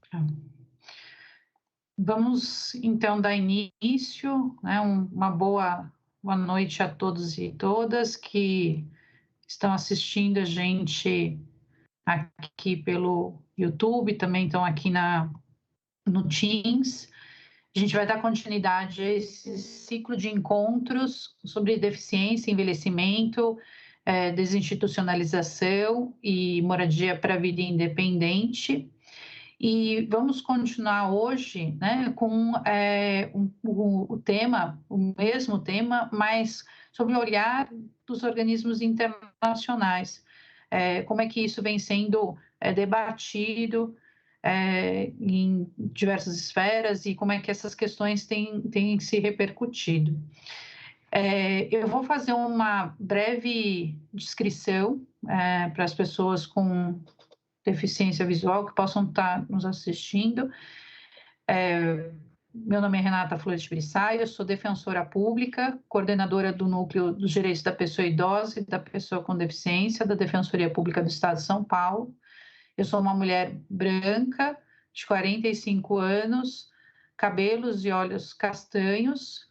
Tá. Vamos então dar início, né? Uma boa noite a todos e todas que estão assistindo a gente aqui pelo YouTube, também estão aqui no Teams. A gente vai dar continuidade a esse ciclo de encontros sobre deficiência, envelhecimento, desinstitucionalização e moradia para a vida independente. E vamos continuar hoje, né, com o tema, o mesmo tema, mas sobre o olhar dos organismos internacionais. Como é que isso vem sendo debatido em diversas esferas e como é que essas questões têm se repercutido. Eu vou fazer uma breve descrição para as pessoas com deficiência visual que possam estar nos assistindo. Meu nome é Renata Flores de Brissaia, eu sou defensora pública, coordenadora do Núcleo dos Direitos da Pessoa Idosa e da Pessoa com Deficiência, da Defensoria Pública do Estado de São Paulo. Eu sou uma mulher branca, de 45 anos, cabelos e olhos castanhos.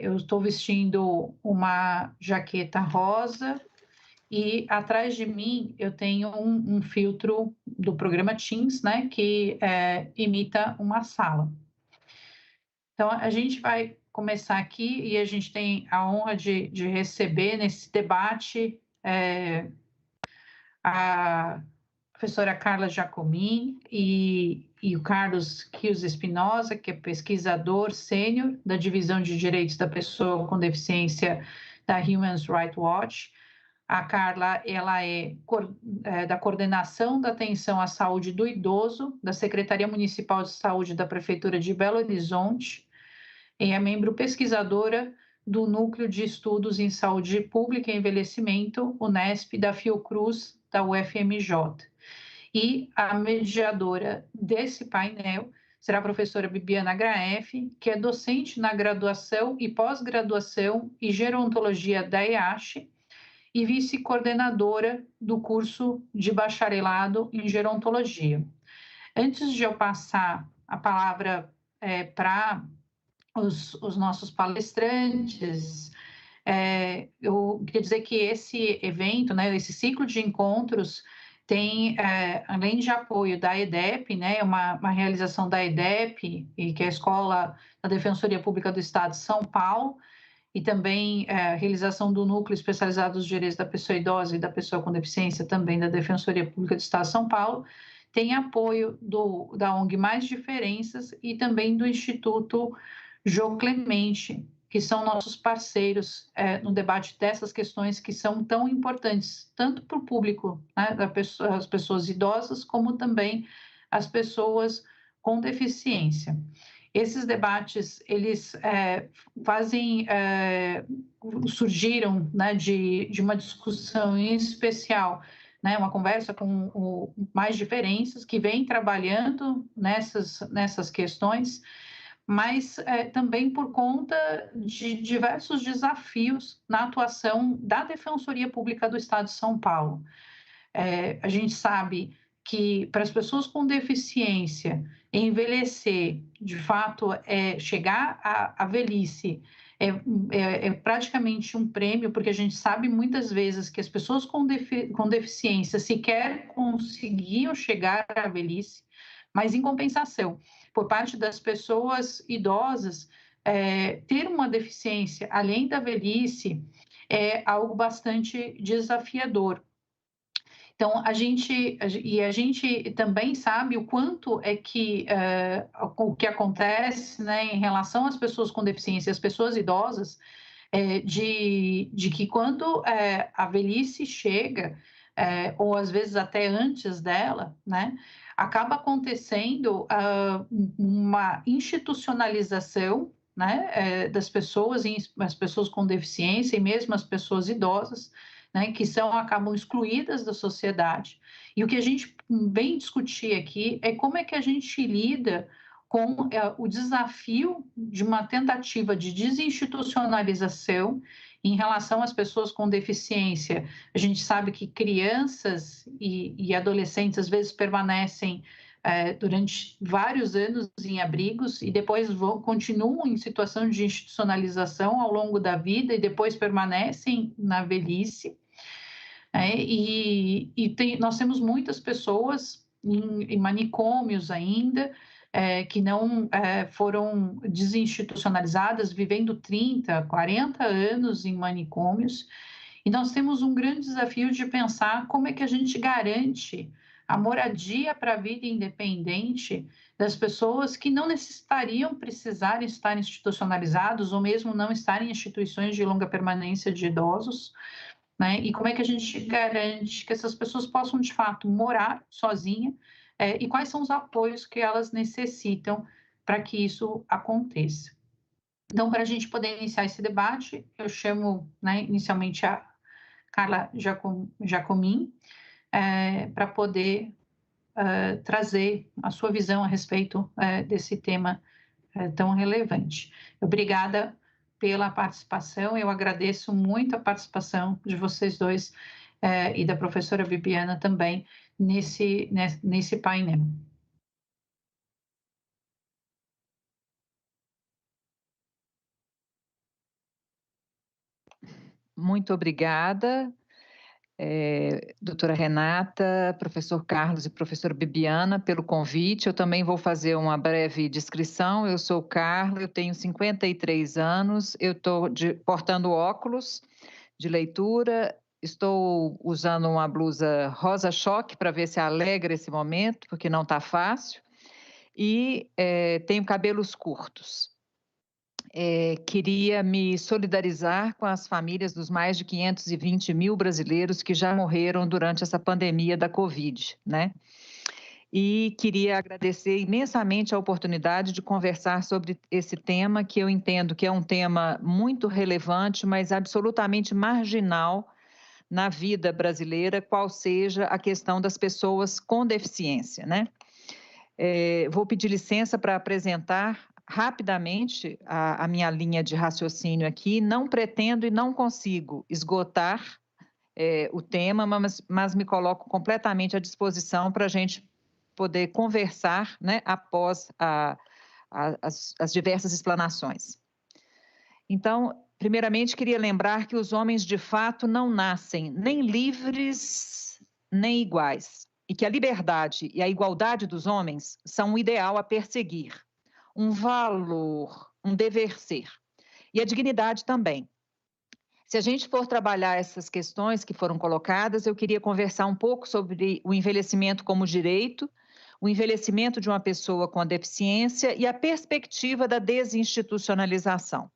Eu estou vestindo uma jaqueta rosa e atrás de mim eu tenho um filtro do programa Teams, né, que imita uma sala. Então, a gente vai começar aqui e a gente tem a honra de receber nesse debate a professora Carla Giacomin e o Carlos Rios Espinosa, que é pesquisador sênior da Divisão de Direitos da Pessoa com Deficiência da Human Rights Watch. A Carla, ela é da Coordenação da Atenção à Saúde do Idoso, da Secretaria Municipal de Saúde da Prefeitura de Belo Horizonte, e é membro pesquisadora do Núcleo de Estudos em Saúde Pública e Envelhecimento, UNESP, da Fiocruz, da UFMJ. E a mediadora desse painel será a professora Bibiana Graeff, que é docente na graduação e pós-graduação em gerontologia da EASH e vice-coordenadora do curso de bacharelado em gerontologia. Antes de eu passar a palavra para os nossos palestrantes, eu queria dizer que esse evento, né, esse ciclo de encontros tem, além de apoio da EDEP, né, uma realização da EDEP, que é a Escola da Defensoria Pública do Estado de São Paulo, e também a realização do Núcleo Especializado dos Direitos da Pessoa Idosa e da Pessoa com Deficiência, também da Defensoria Pública do Estado de São Paulo, tem apoio da ONG Mais Diferenças e também do Instituto Jô Clemente, que são nossos parceiros no debate dessas questões que são tão importantes, tanto para o público, né, as pessoas idosas, como também as pessoas com deficiência. Esses debates, eles surgiram, né, de uma discussão em especial, né, uma conversa com o Mais Diferenças, que vem trabalhando nessas questões, mas também por conta de diversos desafios na atuação da Defensoria Pública do Estado de São Paulo. A gente sabe que para as pessoas com deficiência envelhecer, de fato, chegar à velhice, é praticamente um prêmio, porque a gente sabe muitas vezes que as pessoas com deficiência sequer conseguiam chegar à velhice, mas em compensação, por parte das pessoas idosas, ter uma deficiência além da velhice é algo bastante desafiador. Então, a gente também sabe o quanto é que o que acontece, né, em relação às pessoas com deficiência, às pessoas idosas, de que quando a velhice chega, ou às vezes até antes dela, né, acaba acontecendo uma institucionalização, né, das pessoas, as pessoas com deficiência e mesmo as pessoas idosas, né, que acabam excluídas da sociedade. E o que a gente vem discutir aqui é como é que a gente lida com o desafio de uma tentativa de desinstitucionalização em relação às pessoas com deficiência. A gente sabe que crianças e adolescentes às vezes permanecem durante vários anos em abrigos e depois continuam em situação de institucionalização ao longo da vida e depois permanecem na velhice. Nós temos muitas pessoas em manicômios ainda, que não foram desinstitucionalizadas, vivendo 30, 40 anos em manicômios. E nós temos um grande desafio de pensar como é que a gente garante a moradia para a vida independente das pessoas que não necessitariam precisar estar institucionalizados ou mesmo não estar em instituições de longa permanência de idosos, né? E como é que a gente garante que essas pessoas possam, de fato, morar sozinha, e quais são os apoios que elas necessitam para que isso aconteça. Então, para a gente poder iniciar esse debate, eu chamo, né, inicialmente a Carla Giacomin, para poder trazer a sua visão a respeito desse tema tão relevante. Obrigada pela participação, eu agradeço muito a participação de vocês dois e da professora Bibiana também nesse painel. Muito obrigada, doutora Renata, professor Carlos e professora Bibiana, pelo convite. Eu também vou fazer uma breve descrição. Eu sou o Carlos, eu tenho 53 anos, eu estou portando óculos de leitura, estou usando uma blusa rosa choque para ver se alegra esse momento, porque não está fácil, e tenho cabelos curtos. Queria me solidarizar com as famílias dos mais de 520 mil brasileiros que já morreram durante essa pandemia da Covid, né? E queria agradecer imensamente a oportunidade de conversar sobre esse tema, que eu entendo que é um tema muito relevante, mas absolutamente marginal na vida brasileira, qual seja a questão das pessoas com deficiência, né? Vou pedir licença para apresentar rapidamente a minha linha de raciocínio aqui. Não pretendo e não consigo esgotar o tema, mas me coloco completamente à disposição para a gente poder conversar, né, após as diversas explanações. Então, primeiramente, queria lembrar que os homens, de fato, não nascem nem livres nem iguais, e que a liberdade e a igualdade dos homens são um ideal a perseguir, um valor, um dever ser, e a dignidade também. Se a gente for trabalhar essas questões que foram colocadas, eu queria conversar um pouco sobre o envelhecimento como direito, o envelhecimento de uma pessoa com deficiência e a perspectiva da desinstitucionalização.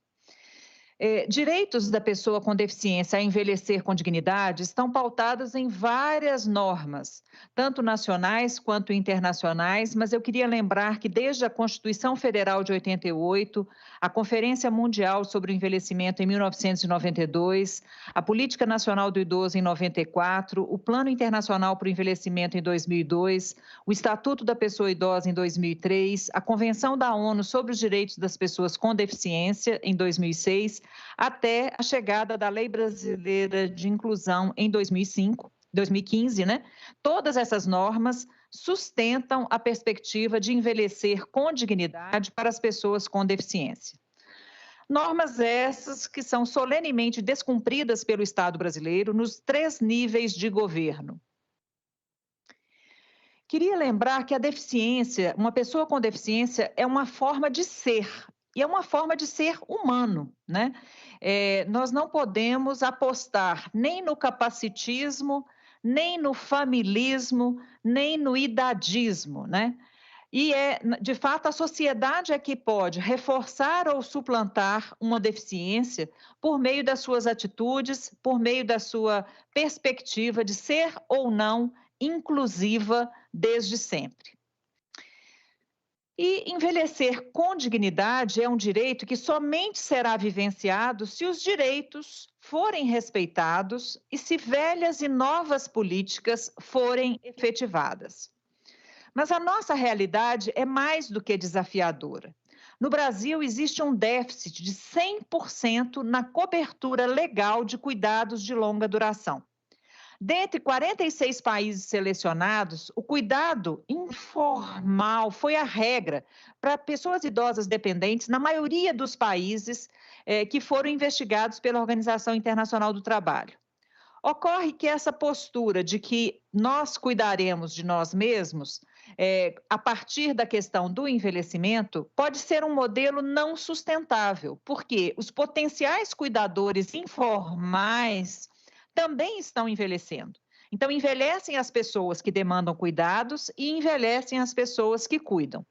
Direitos da pessoa com deficiência a envelhecer com dignidade estão pautados em várias normas, tanto nacionais quanto internacionais, mas eu queria lembrar que desde a Constituição Federal de 88, a Conferência Mundial sobre o Envelhecimento em 1992, a Política Nacional do Idoso em 94, o Plano Internacional para o Envelhecimento em 2002, o Estatuto da Pessoa Idosa em 2003, a Convenção da ONU sobre os Direitos das Pessoas com Deficiência em 2006, até a chegada da Lei Brasileira de Inclusão em 2015, né? Todas essas normas sustentam a perspectiva de envelhecer com dignidade para as pessoas com deficiência. Normas essas que são solenemente descumpridas pelo Estado brasileiro nos 3 níveis de governo. Queria lembrar que a deficiência, uma pessoa com deficiência é uma forma de ser, e é uma forma de ser humano, né? Nós não podemos apostar nem no capacitismo, nem no familismo, nem no idadismo, né? E de fato, a sociedade é que pode reforçar ou suplantar uma deficiência por meio das suas atitudes, por meio da sua perspectiva de ser ou não inclusiva desde sempre. E envelhecer com dignidade é um direito que somente será vivenciado se os direitos forem respeitados e se velhas e novas políticas forem efetivadas. Mas a nossa realidade é mais do que desafiadora. No Brasil, existe um déficit de 100% na cobertura legal de cuidados de longa duração. Dentre 46 países selecionados, o cuidado informal foi a regra para pessoas idosas dependentes na maioria dos países que foram investigados pela Organização Internacional do Trabalho. Ocorre que essa postura de que nós cuidaremos de nós mesmos, a partir da questão do envelhecimento, pode ser um modelo não sustentável, porque os potenciais cuidadores informais também estão envelhecendo. Então, envelhecem as pessoas que demandam cuidados e envelhecem as pessoas que cuidam.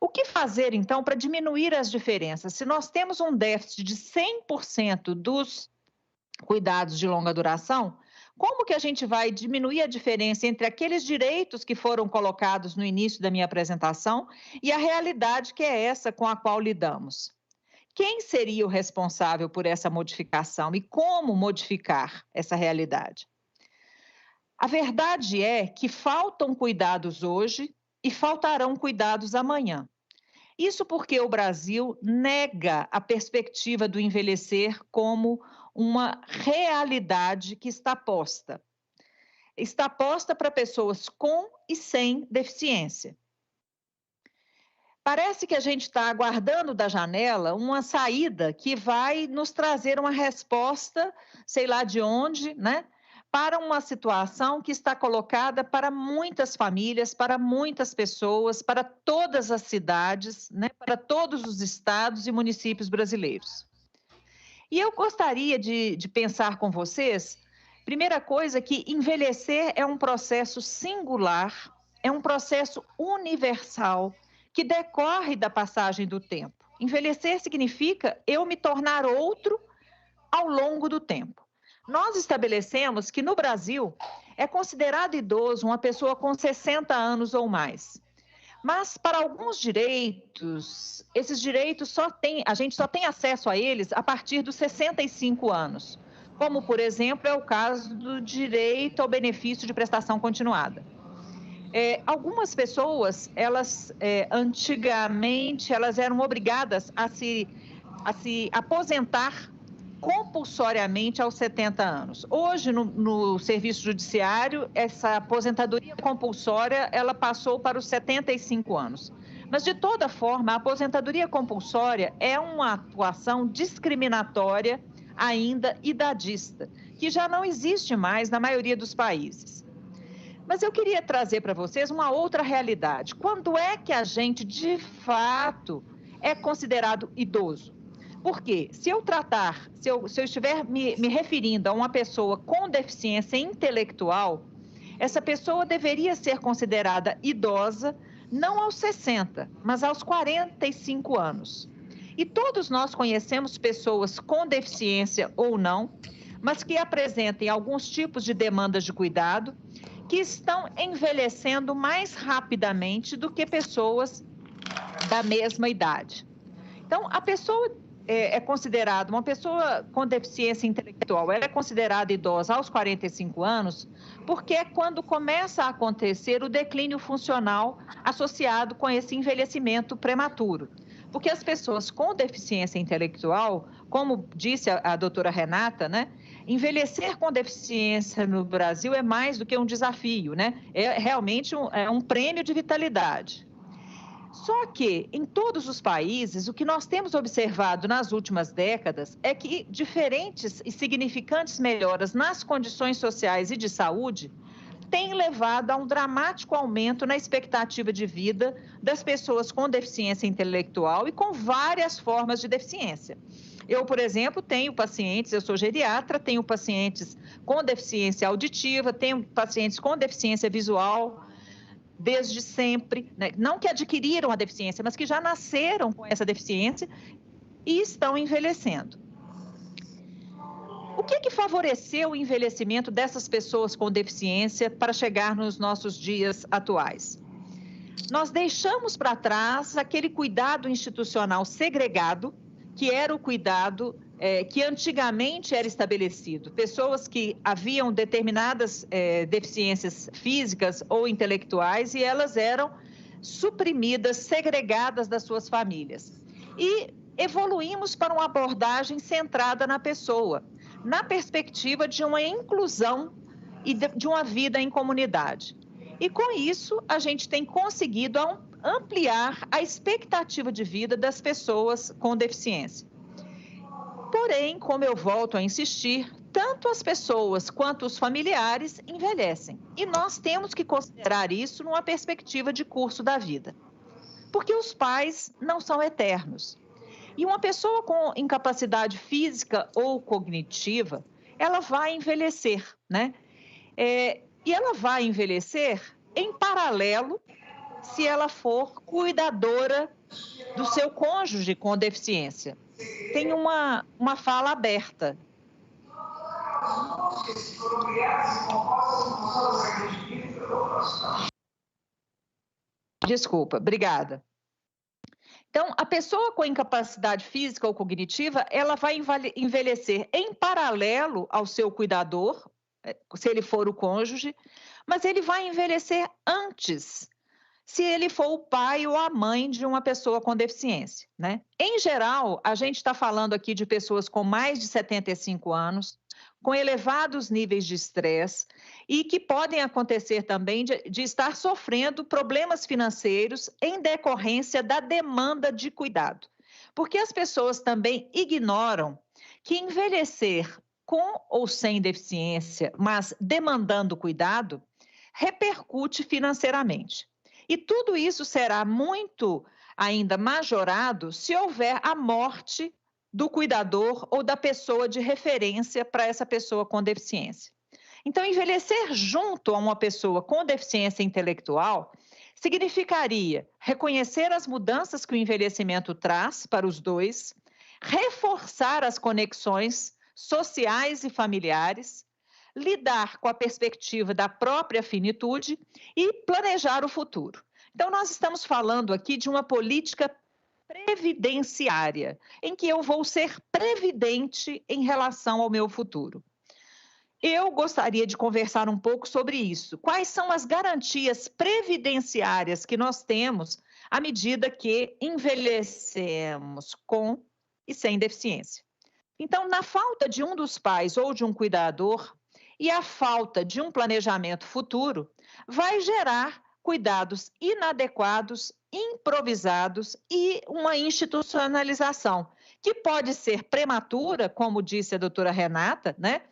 O que fazer, então, para diminuir as diferenças? Se nós temos um déficit de 100% dos cuidados de longa duração, como que a gente vai diminuir a diferença entre aqueles direitos que foram colocados no início da minha apresentação e a realidade que é essa com a qual lidamos? Quem seria o responsável por essa modificação e como modificar essa realidade? A verdade é que faltam cuidados hoje e faltarão cuidados amanhã. Isso porque o Brasil nega a perspectiva do envelhecer como uma realidade que está posta. Está posta para pessoas com e sem deficiência. Parece que a gente está aguardando da janela uma saída que vai nos trazer uma resposta, sei lá de onde, né? Para uma situação que está colocada para muitas famílias, para muitas pessoas, para todas as cidades, né? Para todos os estados e municípios brasileiros. E eu gostaria de pensar com vocês, primeira coisa, que envelhecer é um processo singular, é um processo universal, que decorre da passagem do tempo. Envelhecer significa eu me tornar outro ao longo do tempo. Nós estabelecemos que no Brasil é considerado idoso uma pessoa com 60 anos ou mais. Mas para alguns direitos, esses direitos a gente só tem acesso a eles a partir dos 65 anos. Como, por exemplo, é o caso do direito ao benefício de prestação continuada. Algumas pessoas, antigamente, elas eram obrigadas a se aposentar compulsoriamente aos 70 anos. Hoje, no Serviço Judiciário, essa aposentadoria compulsória, ela passou para os 75 anos. Mas, de toda forma, a aposentadoria compulsória é uma atuação discriminatória, ainda idadista, que já não existe mais na maioria dos países. Mas eu queria trazer para vocês uma outra realidade. Quando é que a gente, de fato, é considerado idoso? Porque se eu estiver me referindo a uma pessoa com deficiência intelectual, essa pessoa deveria ser considerada idosa não aos 60, mas aos 45 anos. E todos nós conhecemos pessoas com deficiência ou não, mas que apresentem alguns tipos de demandas de cuidado, que estão envelhecendo mais rapidamente do que pessoas da mesma idade. Então, a pessoa é considerada, uma pessoa com deficiência intelectual, ela é considerada idosa aos 45 anos, porque é quando começa a acontecer o declínio funcional associado com esse envelhecimento prematuro. Porque as pessoas com deficiência intelectual, como disse a doutora Renata, né? Envelhecer com deficiência no Brasil é mais do que um desafio, né? É realmente um prêmio de vitalidade. Só que, em todos os países, o que nós temos observado nas últimas décadas é que diferentes e significantes melhoras nas condições sociais e de saúde têm levado a um dramático aumento na expectativa de vida das pessoas com deficiência intelectual e com várias formas de deficiência. Eu, por exemplo, tenho pacientes, eu sou geriatra, tenho pacientes com deficiência auditiva, tenho pacientes com deficiência visual, desde sempre, né? Não que adquiriram a deficiência, mas que já nasceram com essa deficiência e estão envelhecendo. O que favoreceu o envelhecimento dessas pessoas com deficiência para chegar nos nossos dias atuais? Nós deixamos para trás aquele cuidado institucional segregado, que era o cuidado que antigamente era estabelecido. Pessoas que haviam determinadas deficiências físicas ou intelectuais e elas eram suprimidas, segregadas das suas famílias. E evoluímos para uma abordagem centrada na pessoa, na perspectiva de uma inclusão e de uma vida em comunidade. E com isso, a gente tem conseguido ampliar a expectativa de vida das pessoas com deficiência. Porém, como eu volto a insistir, tanto as pessoas quanto os familiares envelhecem. E nós temos que considerar isso numa perspectiva de curso da vida. Porque os pais não são eternos. E uma pessoa com incapacidade física ou cognitiva, ela vai envelhecer, né? E ela vai envelhecer em paralelo se ela for cuidadora do seu cônjuge com deficiência. Tem uma fala aberta. Desculpa, obrigada. Então, a pessoa com incapacidade física ou cognitiva, ela vai envelhecer em paralelo ao seu cuidador, se ele for o cônjuge, mas ele vai envelhecer antes, se ele for o pai ou a mãe de uma pessoa com deficiência, né? Em geral, a gente está falando aqui de pessoas com mais de 75 anos, com elevados níveis de estresse e que podem acontecer também de estar sofrendo problemas financeiros em decorrência da demanda de cuidado. Porque as pessoas também ignoram que envelhecer com ou sem deficiência, mas demandando cuidado, repercute financeiramente. E tudo isso será muito ainda majorado se houver a morte do cuidador ou da pessoa de referência para essa pessoa com deficiência. Então, envelhecer junto a uma pessoa com deficiência intelectual significaria reconhecer as mudanças que o envelhecimento traz para os dois, reforçar as conexões sociais e familiares, lidar com a perspectiva da própria finitude e planejar o futuro. Então, nós estamos falando aqui de uma política previdenciária, em que eu vou ser previdente em relação ao meu futuro. Eu gostaria de conversar um pouco sobre isso. Quais são as garantias previdenciárias que nós temos à medida que envelhecemos com e sem deficiência? Então, na falta de um dos pais ou de um cuidador e a falta de um planejamento futuro, vai gerar cuidados inadequados, improvisados e uma institucionalização, que pode ser prematura, como disse a doutora Renata, né?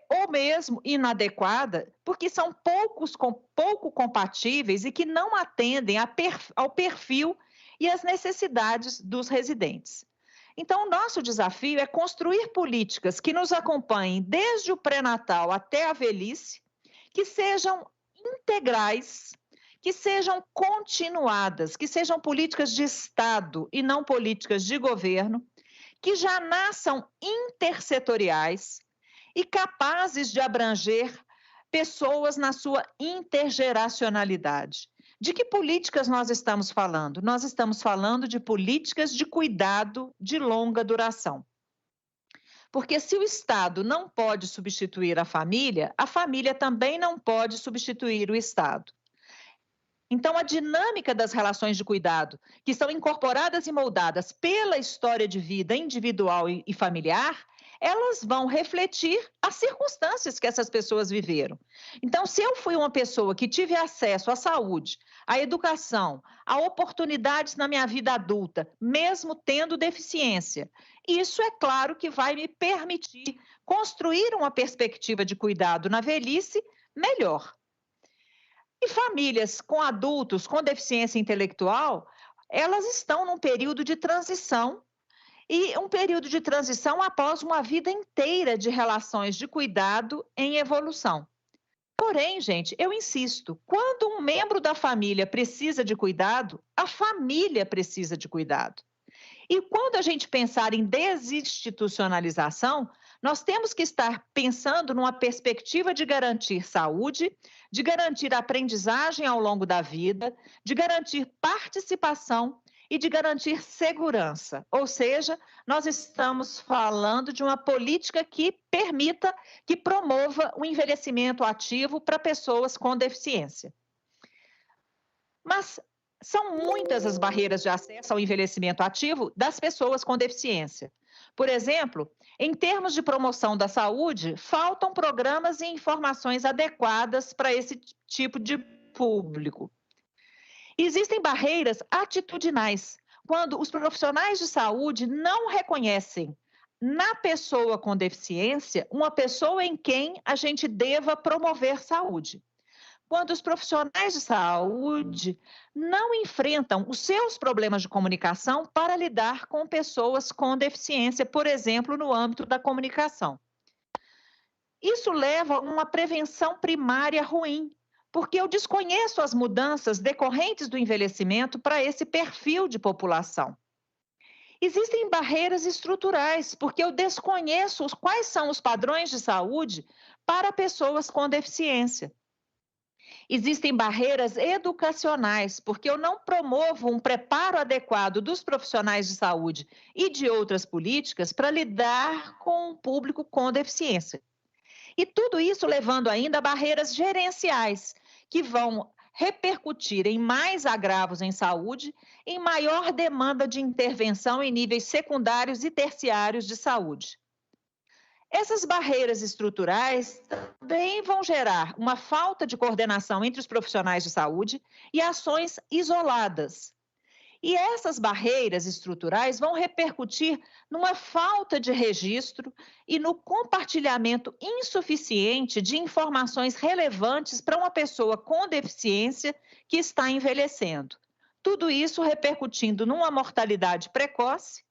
Ou mesmo inadequada, porque são pouco compatíveis e que não atendem ao perfil e às necessidades dos residentes. Então, o nosso desafio é construir políticas que nos acompanhem desde o pré-natal até a velhice, que sejam integrais, que sejam continuadas, que sejam políticas de Estado e não políticas de governo, que já nasçam intersetoriais e capazes de abranger pessoas na sua intergeracionalidade. De que políticas nós estamos falando? Nós estamos falando de políticas de cuidado de longa duração. Porque se o Estado não pode substituir a família também não pode substituir o Estado. Então, a dinâmica das relações de cuidado, que são incorporadas e moldadas pela história de vida individual e familiar, elas vão refletir as circunstâncias que essas pessoas viveram. Então, se eu fui uma pessoa que tive acesso à saúde, à educação, a oportunidades na minha vida adulta, mesmo tendo deficiência, isso é claro que vai me permitir construir uma perspectiva de cuidado na velhice melhor. E famílias com adultos com deficiência intelectual, elas estão num período de transição, e um período de transição após uma vida inteira de relações de cuidado em evolução. Porém, gente, eu insisto, quando um membro da família precisa de cuidado, a família precisa de cuidado. E quando a gente pensar em desinstitucionalização, nós temos que estar pensando numa perspectiva de garantir saúde, de garantir aprendizagem ao longo da vida, de garantir participação e de garantir segurança. Ou seja, nós estamos falando de uma política que permita, que promova o envelhecimento ativo para pessoas com deficiência. Mas São muitas as barreiras de acesso ao envelhecimento ativo das pessoas com deficiência. Por exemplo, em termos de promoção da saúde, faltam programas e informações adequadas para esse tipo de público. Existem barreiras atitudinais, quando os profissionais de saúde não reconhecem na pessoa com deficiência uma pessoa em quem a gente deva promover saúde. Quando os profissionais de saúde não enfrentam os seus problemas de comunicação para lidar com pessoas com deficiência, por exemplo, no âmbito da comunicação. Isso leva a uma prevenção primária ruim, porque eu desconheço as mudanças decorrentes do envelhecimento para esse perfil de população. Existem barreiras estruturais, porque eu desconheço quais são os padrões de saúde para pessoas com deficiência. Existem barreiras educacionais, porque eu não promovo um preparo adequado dos profissionais de saúde e de outras políticas para lidar com o público com deficiência. E tudo isso levando ainda a barreiras gerenciais, que vão repercutir em mais agravos em saúde, em maior demanda de intervenção em níveis secundários e terciários de saúde. Essas barreiras estruturais também vão gerar uma falta de coordenação entre os profissionais de saúde e ações isoladas. E essas barreiras estruturais vão repercutir numa falta de registro e no compartilhamento insuficiente de informações relevantes para uma pessoa com deficiência que está envelhecendo. Tudo isso repercutindo numa mortalidade precoce,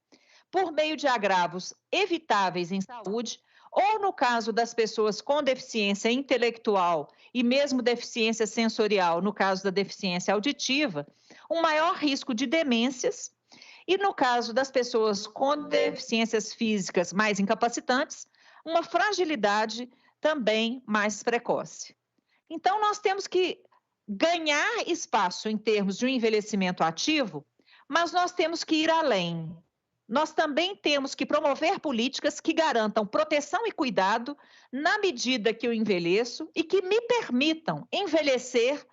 por meio de agravos evitáveis em saúde, ou no caso das pessoas com deficiência intelectual e mesmo deficiência sensorial, no caso da deficiência auditiva, um maior risco de demências, e no caso das pessoas com deficiências físicas mais incapacitantes, uma fragilidade também mais precoce. Então, nós temos que ganhar espaço em termos de um envelhecimento ativo, mas nós temos que ir além. Nós também temos que promover políticas que garantam proteção e cuidado na medida que eu envelheço e que me permitam envelhecer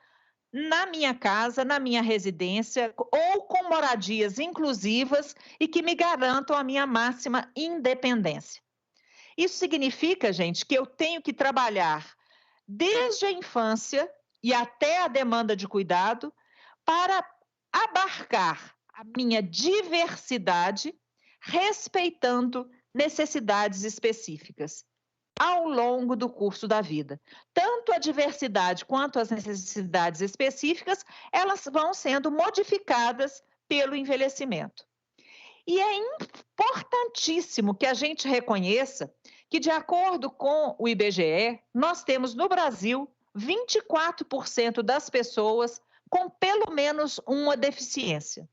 na minha casa, na minha residência ou com moradias inclusivas e que me garantam a minha máxima independência. Isso significa, gente, que eu tenho que trabalhar desde a infância e até a demanda de cuidado para abarcar a minha diversidade, respeitando necessidades específicas ao longo do curso da vida. Tanto a diversidade quanto as necessidades específicas, elas vão sendo modificadas pelo envelhecimento. E é importantíssimo que a gente reconheça que, de acordo com o IBGE, nós temos no Brasil 24% das pessoas com pelo menos uma deficiência.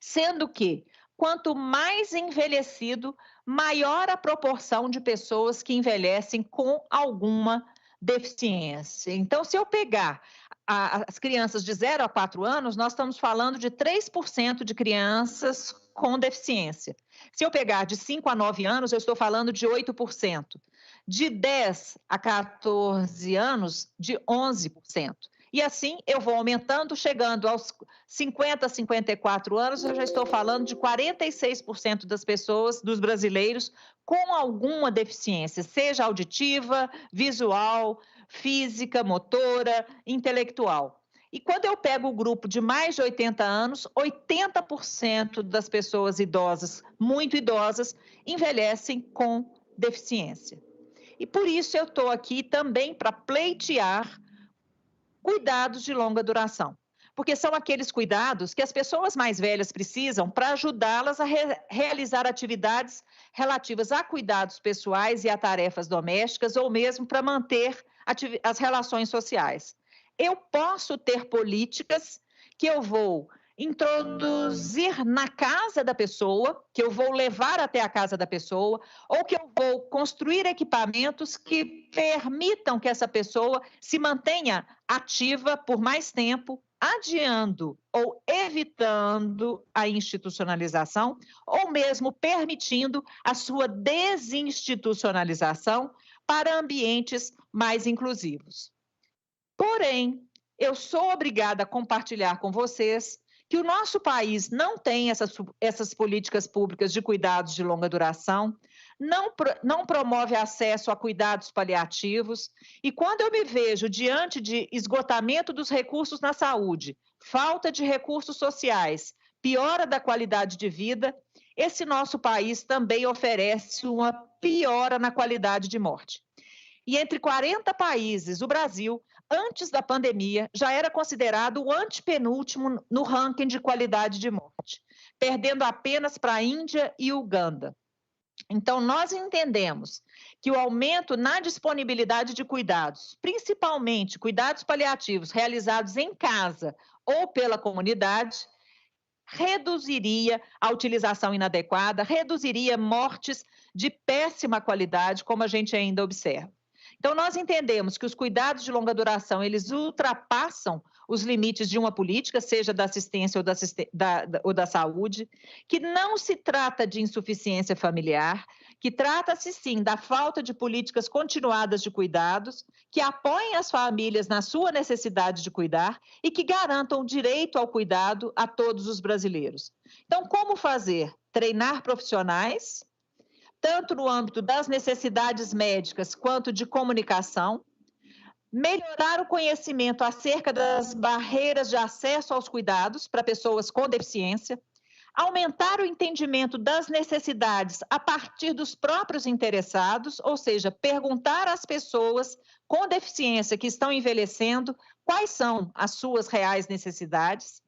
Sendo que, quanto mais envelhecido, maior a proporção de pessoas que envelhecem com alguma deficiência. Então, se eu pegar as crianças de 0 a 4 anos, nós estamos falando de 3% de crianças com deficiência. Se eu pegar de 5 a 9 anos, eu estou falando de 8%. De 10 a 14 anos, de 11%. E assim eu vou aumentando, chegando aos 50 a 54 anos, eu já estou falando de 46% das pessoas, dos brasileiros, com alguma deficiência, seja auditiva, visual, física, motora, intelectual. E quando eu pego o grupo de mais de 80 anos, 80% das pessoas idosas, muito idosas, envelhecem com deficiência. E por isso eu estou aqui também para pleitear cuidados de longa duração, porque são aqueles cuidados que as pessoas mais velhas precisam para ajudá-las a realizar atividades relativas a cuidados pessoais e a tarefas domésticas, ou mesmo para manter as relações sociais. Eu posso ter políticas que eu vou introduzir na casa da pessoa, que eu vou levar até a casa da pessoa, ou que eu vou construir equipamentos que permitam que essa pessoa se mantenha ativa por mais tempo, adiando ou evitando a institucionalização, ou mesmo permitindo a sua desinstitucionalização para ambientes mais inclusivos. Porém, eu sou obrigada a compartilhar com vocês que o nosso país não tem essas políticas públicas de cuidados de longa duração, não promove acesso a cuidados paliativos, e quando eu me vejo diante de esgotamento dos recursos na saúde, falta de recursos sociais, piora da qualidade de vida, esse nosso país também oferece uma piora na qualidade de morte. E entre 40 países, o Brasil, antes da pandemia, já era considerado o antepenúltimo no ranking de qualidade de morte, perdendo apenas para a Índia e Uganda. Então, nós entendemos que o aumento na disponibilidade de cuidados, principalmente cuidados paliativos realizados em casa ou pela comunidade, reduziria a utilização inadequada, reduziria mortes de péssima qualidade, como a gente ainda observa. Então, nós entendemos que os cuidados de longa duração, eles ultrapassam os limites de uma política, seja da assistência ou da saúde, que não se trata de insuficiência familiar, que trata-se sim da falta de políticas continuadas de cuidados, que apoiem as famílias na sua necessidade de cuidar e que garantam o direito ao cuidado a todos os brasileiros. Então, como fazer? Treinar profissionais, tanto no âmbito das necessidades médicas quanto de comunicação, melhorar o conhecimento acerca das barreiras de acesso aos cuidados para pessoas com deficiência, aumentar o entendimento das necessidades a partir dos próprios interessados, ou seja, perguntar às pessoas com deficiência que estão envelhecendo quais são as suas reais necessidades,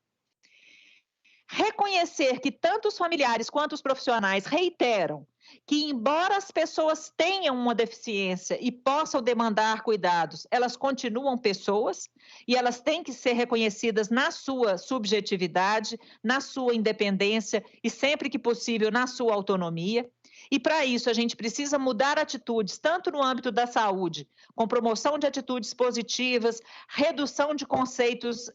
reconhecer que tanto os familiares quanto os profissionais reiteram que, embora as pessoas tenham uma deficiência e possam demandar cuidados, elas continuam pessoas e elas têm que ser reconhecidas na sua subjetividade, na sua independência e, sempre que possível, na sua autonomia. E, para isso, a gente precisa mudar atitudes, tanto no âmbito da saúde, com promoção de atitudes positivas, redução de conceitos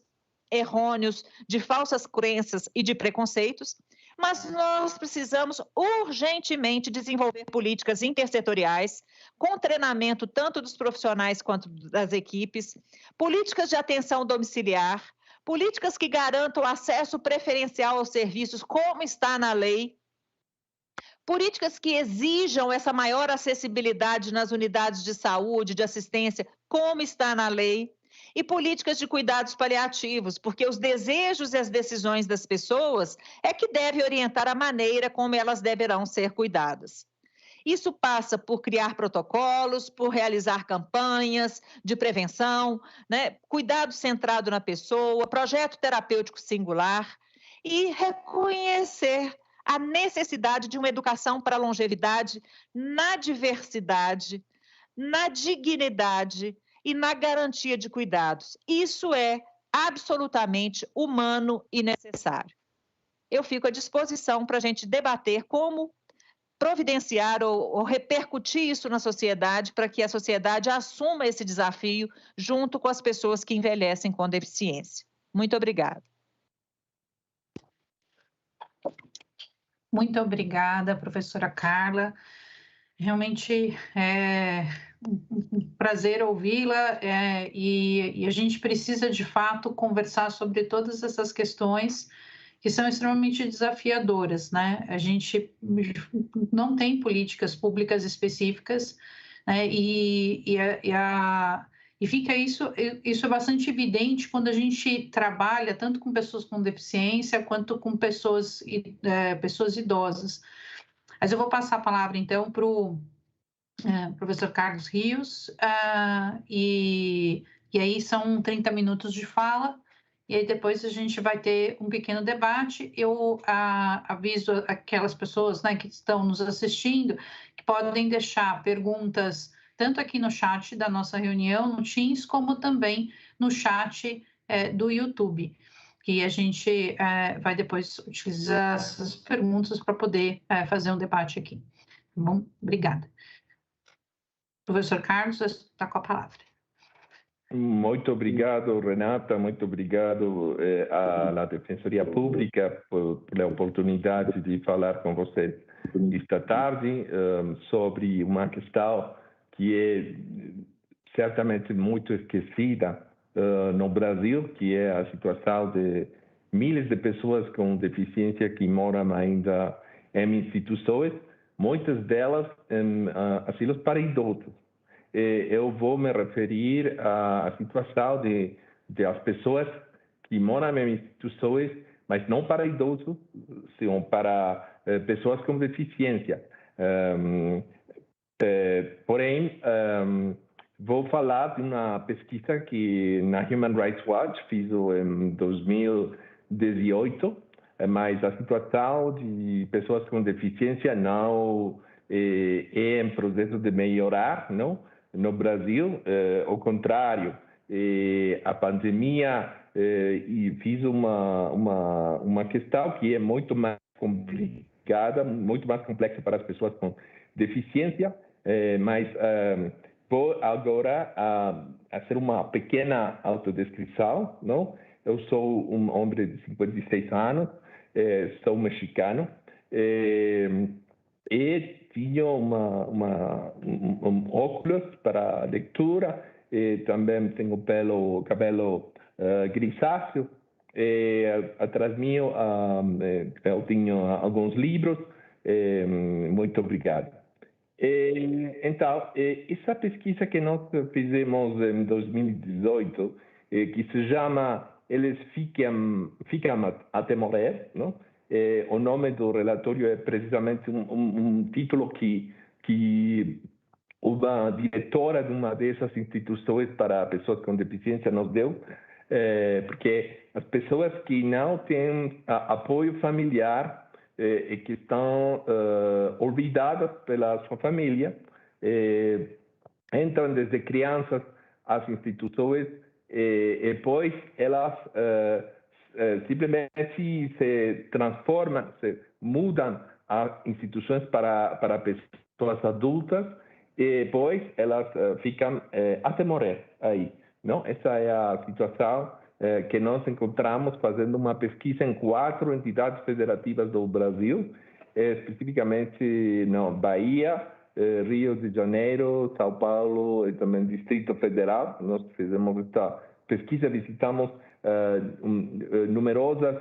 errôneos, de falsas crenças e de preconceitos, mas nós precisamos urgentemente desenvolver políticas intersetoriais, com treinamento tanto dos profissionais quanto das equipes, políticas de atenção domiciliar, políticas que garantam acesso preferencial aos serviços, como está na lei, políticas que exijam essa maior acessibilidade nas unidades de saúde, de assistência, como está na lei, e políticas de cuidados paliativos, porque os desejos e as decisões das pessoas é que deve orientar a maneira como elas deverão ser cuidadas. Isso passa por criar protocolos, por realizar campanhas de prevenção, né? Cuidado centrado na pessoa, projeto terapêutico singular e reconhecer a necessidade de uma educação para a longevidade na diversidade, na dignidade e na garantia de cuidados. Isso é absolutamente humano e necessário. Eu fico à disposição para a gente debater como providenciar ou repercutir isso na sociedade para que a sociedade assuma esse desafio junto com as pessoas que envelhecem com deficiência. Muito obrigada. Muito obrigada, professora Carla. Realmente é um prazer ouvi-la e a gente precisa, de fato, conversar sobre todas essas questões que são extremamente desafiadoras, né? A gente não tem políticas públicas específicas, né? E fica isso é bastante evidente quando a gente trabalha tanto com pessoas com deficiência quanto com pessoas idosas. Mas eu vou passar a palavra, então, para o professor Carlos Rios, e aí são 30 minutos de fala, e aí depois a gente vai ter um pequeno debate. Eu aviso aquelas pessoas, né, que estão nos assistindo, que podem deixar perguntas tanto aqui no chat da nossa reunião, no Teams, como também no chat do YouTube, que a gente vai depois utilizar essas perguntas para poder fazer um debate aqui. Tá bom? Obrigada. Professor Carlos, está com a palavra. Muito obrigado, Renata. Muito obrigado à Defensoria Pública pela oportunidade de falar com você esta tarde sobre uma questão que é certamente muito esquecida no Brasil, que é a situação de milhares de pessoas com deficiência que moram ainda em instituições, muitas delas em asilos para idosos. Eu vou me referir à situação de as pessoas que moram em instituições, mas não para idosos, senão para pessoas com deficiência. Porém, vou falar de uma pesquisa que na Human Rights Watch fiz em 2018, mas a situação de pessoas com deficiência não é em processo de melhorar, não? No Brasil, ao contrário, a pandemia e fiz uma questão que é muito mais complicada, muito mais complexa para as pessoas com deficiência, mas vou agora fazer uma pequena autodescrição, não? Eu sou um homem de 56 anos, sou mexicano, e tinha óculos para leitura, e também tenho cabelo grisáceo, atrás meu eu tenho alguns livros. Muito obrigado. Então, essa pesquisa que nós fizemos em 2018, que se chama Eles Ficam até Morrer, não? O nome do relatório é precisamente um título que uma diretora de uma dessas instituições para pessoas com deficiência nos deu, porque as pessoas que não têm apoio familiar e que estão olvidadas pela sua família, entram desde crianças às instituições e depois elas simplesmente se transformam, se mudam a instituições para pessoas adultas e depois elas ficam até morrer aí, não? Essa é a situação que nós encontramos fazendo uma pesquisa em 4 entidades federativas do Brasil, especificamente na Bahia, Rio de Janeiro, São Paulo e também Distrito Federal. Nós fizemos esta pesquisa, visitamos numerosas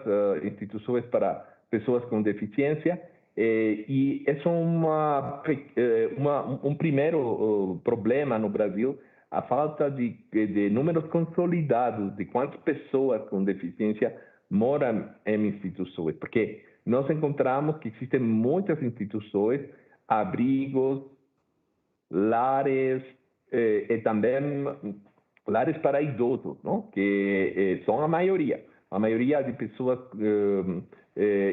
instituições para pessoas com deficiência, e esse é um primeiro problema no Brasil, a falta de números consolidados de quantas pessoas com deficiência moram em instituições, porque nós encontramos que existem muitas instituições, abrigos, lares e também lares para idosos, não? Que são a maioria de pessoas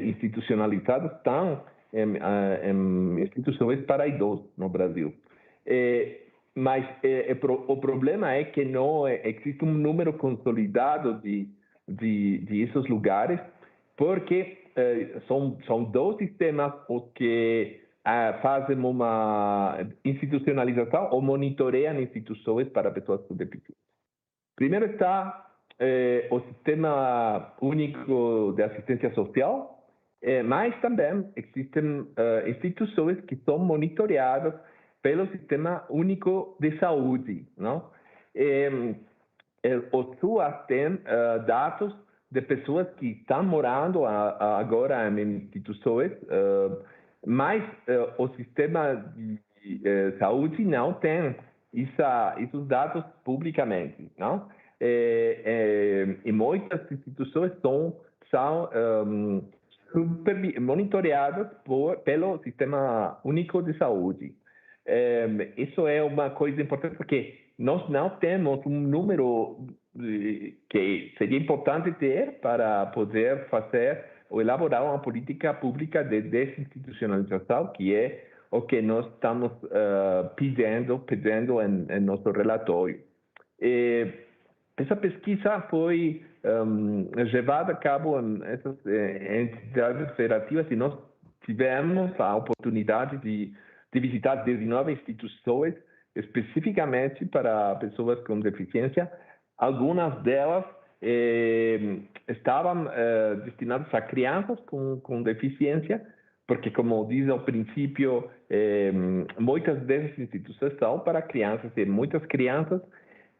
institucionalizadas estão em instituições para idosos no Brasil. Mas o problema é que não existe um número consolidado de esses lugares, porque são 2 sistemas os que fazem uma institucionalização ou monitoreiam instituições para pessoas com deficiência. Primeiro está o Sistema Único de Assistência Social, mas também existem instituições que são monitoreadas pelo Sistema Único de Saúde, não? O SUAS tem dados de pessoas que estão morando agora em instituições, mas o Sistema de Saúde não tem esses dados publicamente, não? E muitas instituições são monitoreadas pelo Sistema Único de Saúde. Isso é uma coisa importante porque nós não temos um número que seria importante ter para poder fazer ou elaborar uma política pública de desinstitucionalização, que é o que nós estamos pedindo em nosso relatório. Essa pesquisa foi levada a cabo em essas entidades federativas e nós tivemos a oportunidade de visitar 19 instituições especificamente para pessoas com deficiência. Algumas delas estavam destinadas a crianças com deficiência, porque, como diz ao princípio, muitas dessas instituições são para crianças, e muitas crianças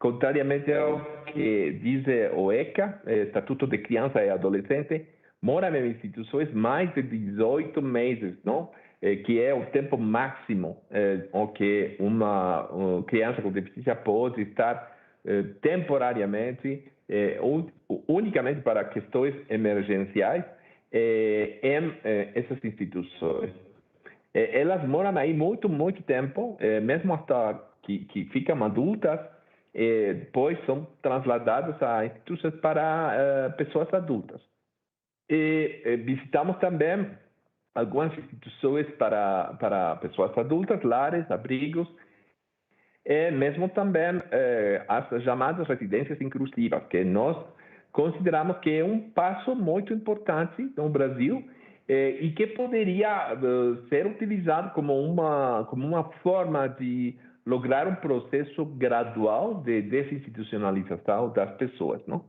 contrariamente ao que diz o ECA, Estatuto de Criança e Adolescente, moram em instituições mais de 18 meses, não? Que é o tempo máximo em que uma criança com deficiência pode estar temporariamente, unicamente para questões emergenciais, em essas instituições. Elas moram aí muito tempo, mesmo até que ficam adultas, depois são trasladadas a instituições para pessoas adultas. E visitamos também algumas instituições para pessoas adultas, lares, abrigos, e mesmo também as chamadas residências inclusivas, que nós consideramos que é um passo muito importante no Brasil e que poderia ser utilizado como uma forma de lograr um processo gradual de desinstitucionalização das pessoas, não?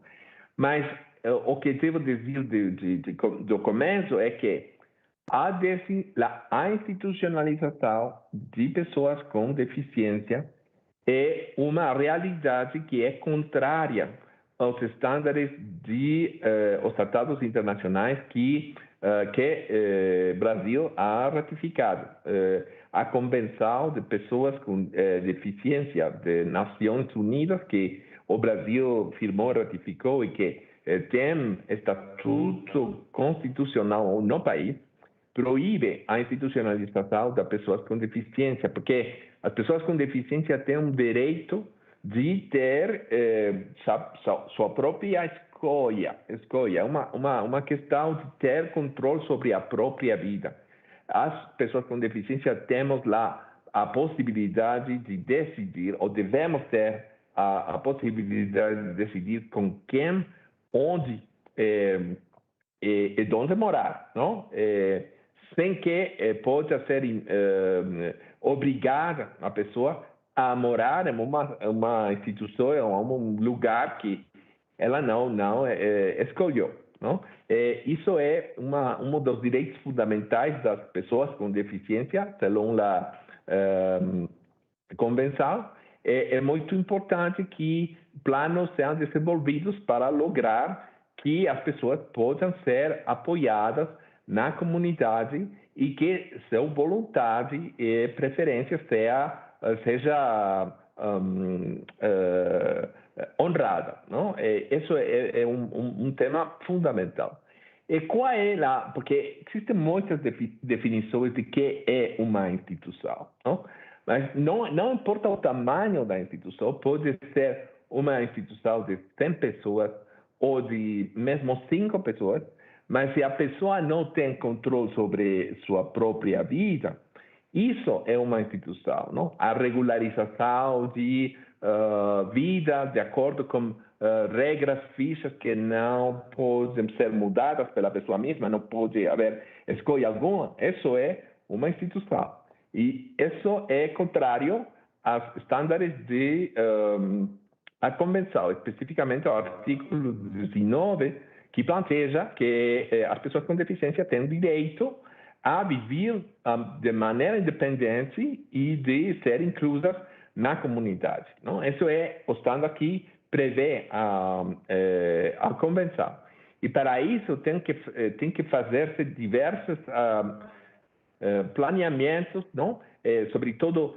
Mas o que devo dizer do começo é que a institucionalização de pessoas com deficiência é uma realidade que é contrária aos estándares os tratados internacionais que Brasil ha ratificado. A Convenção de Pessoas com Deficiência de Nações Unidas, que o Brasil firmou, ratificou e que tem estatuto constitucional no país, proíbe a institucionalização das pessoas com deficiência, porque as pessoas com deficiência têm um direito de ter sua própria escolha. É uma questão de ter controle sobre a própria vida. As pessoas com deficiência temos lá a possibilidade de decidir, ou devemos ter a possibilidade de decidir com quem, onde e onde morar, não? Sem que possa ser obrigada a pessoa a morar em uma instituição ou um lugar que ela não escolheu, não? Isso é um dos direitos fundamentais das pessoas com deficiência, segundo a Convenção. É muito importante que planos sejam desenvolvidos para lograr que as pessoas possam ser apoiadas na comunidade e que sua vontade e preferência seja honrada, não? Isso é um tema fundamental. E qual é porque existem muitas definições de que é uma instituição, não? Mas não importa o tamanho da instituição, pode ser uma instituição de 100 pessoas ou de mesmo 5 pessoas, mas se a pessoa não tem controle sobre sua própria vida, isso é uma instituição, não? A regularização de vida de acordo com regras fixas que não podem ser mudadas pela pessoa mesma, não pode haver escolha alguma, isso é uma instituição. E isso é contrário aos estándares a Convenção, especificamente ao artigo 19, que planeja que as pessoas com deficiência têm direito a viver de maneira independente e de ser inclusas na comunidade, não? Isso é o estándar que prevê a Convenção. E para isso tem que fazer-se diversos planeamentos, não? Sobretudo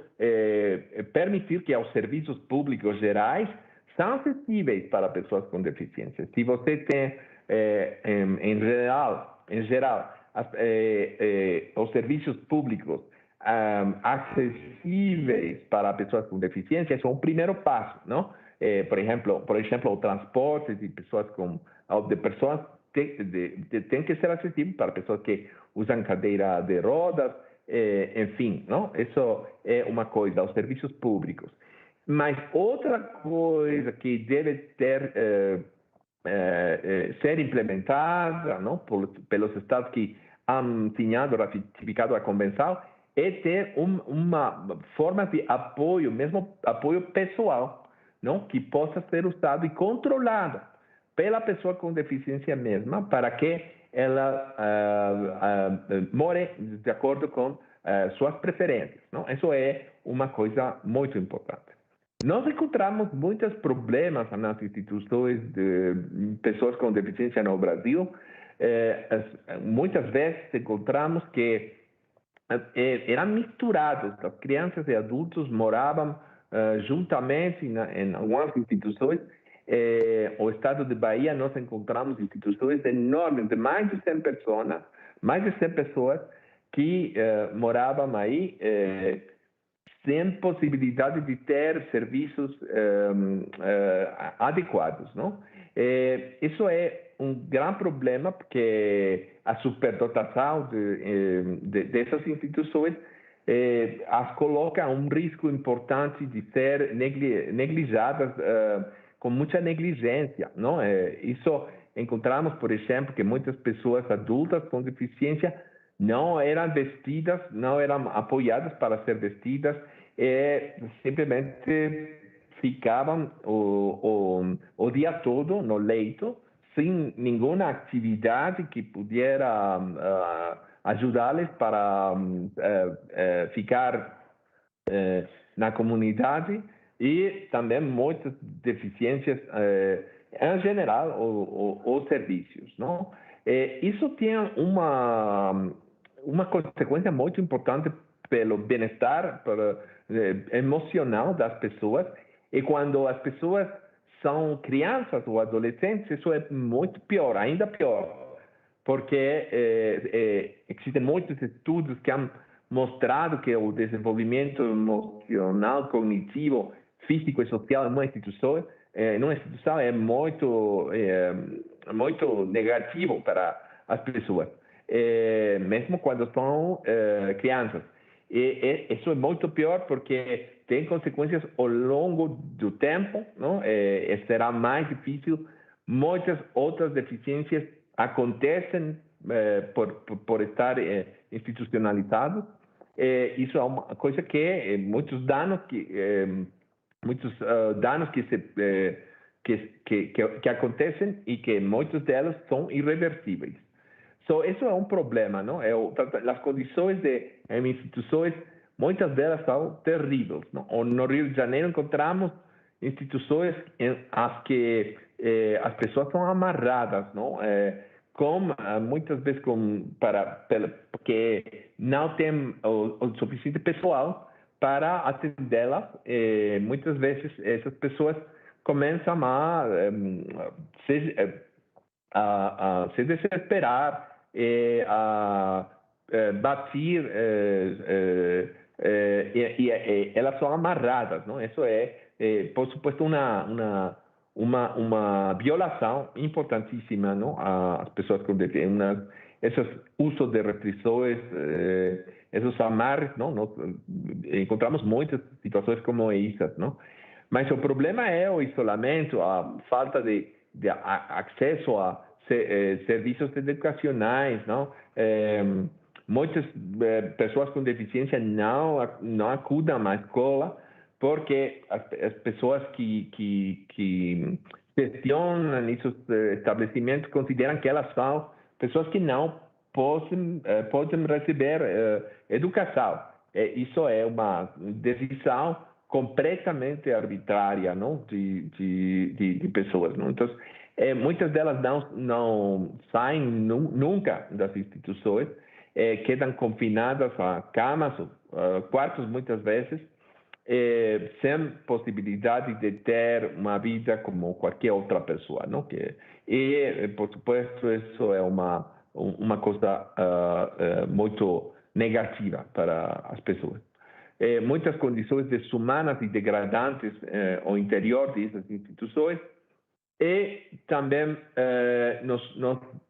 permitir que os serviços públicos gerais são acessíveis para pessoas com deficiência. Se você tem em geral os serviços públicos acessíveis para pessoas com deficiência, isso é um primeiro passo, não? Por exemplo, o transporte de pessoas tem que ser acessível para pessoas que usam cadeira de rodas, enfim, não? Isso é uma coisa, os serviços públicos. Mas outra coisa que deve ser implementada, não, pelos estados que han ratificado a Convenção, é ter uma forma de apoio, mesmo apoio pessoal, não, que possa ser usado e controlado pela pessoa com deficiência mesma, para que ela more de acordo com suas preferências, não? Isso é uma coisa muito importante. Nós encontramos muitos problemas nas instituições de pessoas com deficiência no Brasil. Muitas vezes encontramos que eram misturados. As crianças e adultos moravam juntamente em algumas instituições. O estado de Bahia, nós encontramos instituições enormes, de mais de 100 pessoas que moravam aí sem possibilidade de ter serviços adequados, não? Isso é um grande problema, porque a superdotação dessas instituições as coloca a um risco importante de ser negligenciadas com muita negligência, não? Isso encontramos, por exemplo, que muitas pessoas adultas com deficiência não eram vestidas, não eram apoiadas para ser vestidas, simplesmente ficavam o dia todo no leito, sem nenhuma atividade que pudesse ajudá-los para ficar na comunidade, e também muitas deficiências em geral, os serviços, não? Isso tem uma consequência muito importante pelo bem-estar emocional das pessoas. E quando as pessoas são crianças ou adolescentes, isso é muito pior, ainda pior, porque existem muitos estudos que han mostrado que o desenvolvimento emocional, cognitivo, físico e social em uma instituição é muito negativo para as pessoas, mesmo quando são crianças. E isso é muito pior porque tem consequências ao longo do tempo, não? Será mais difícil. Muitas outras deficiências acontecem por estar institucionalizados. Isso é uma coisa que muitos danos que acontecem, e que muitos deles são irreversíveis. Isso é um problema, não? As condições em instituições, muitas delas são terríveis, não? No Rio de Janeiro encontramos instituições em as que as pessoas são amarradas, não? Muitas vezes porque não tem o suficiente pessoal para atendê-las. Muitas vezes essas pessoas começam a se desesperar, a bater, e elas são amarradas, não? Isso por supuesto, uma violação importantíssima, não? Às pessoas com deficiência. Esses usos de restrições, esses amarres, não? Nós encontramos muitas situações como essas, não? Mas o problema é o isolamento, a falta de acesso a serviços educacionais, não? Muitas pessoas com deficiência não acudem à escola, porque as pessoas que gestionam esses estabelecimentos consideram que elas são pessoas que não podem receber educação. Isso é uma decisão completamente arbitrária, não? De pessoas, não? Então, muitas delas não saem nunca das instituições, quedam confinadas a camas, quartos, muitas vezes, sem possibilidade de ter uma vida como qualquer outra pessoa, não? Por supuesto, isso é uma coisa muito negativa para as pessoas. Muitas condições desumanas e degradantes ao interior dessas instituições. E também nós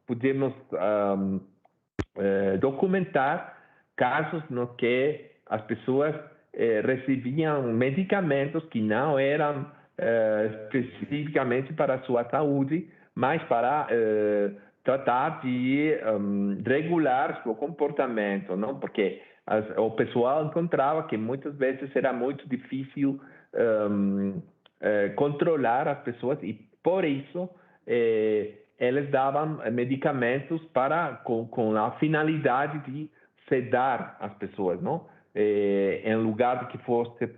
podemos documentar casos nos que as pessoas recebiam medicamentos que não eram especificamente para a sua saúde, mas para tratar de regular seu comportamento, não? Porque o pessoal encontrava que muitas vezes era muito difícil controlar as pessoas, e por isso eles davam medicamentos com a finalidade de sedar as pessoas, não? Em lugar de que fosse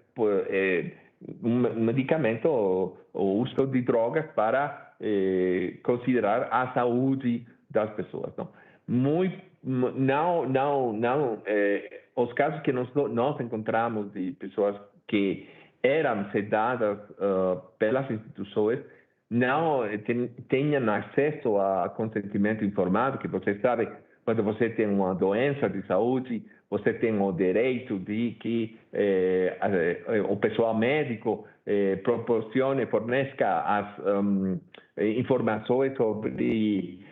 um medicamento ou uso de drogas para considerar a saúde das pessoas. Os casos que nós encontramos de pessoas que eram sedadas pelas instituições não tenham acesso a consentimento informado, que você sabe, quando você tem uma doença de saúde, você tem o direito de que o pessoal médico forneça as informações sobre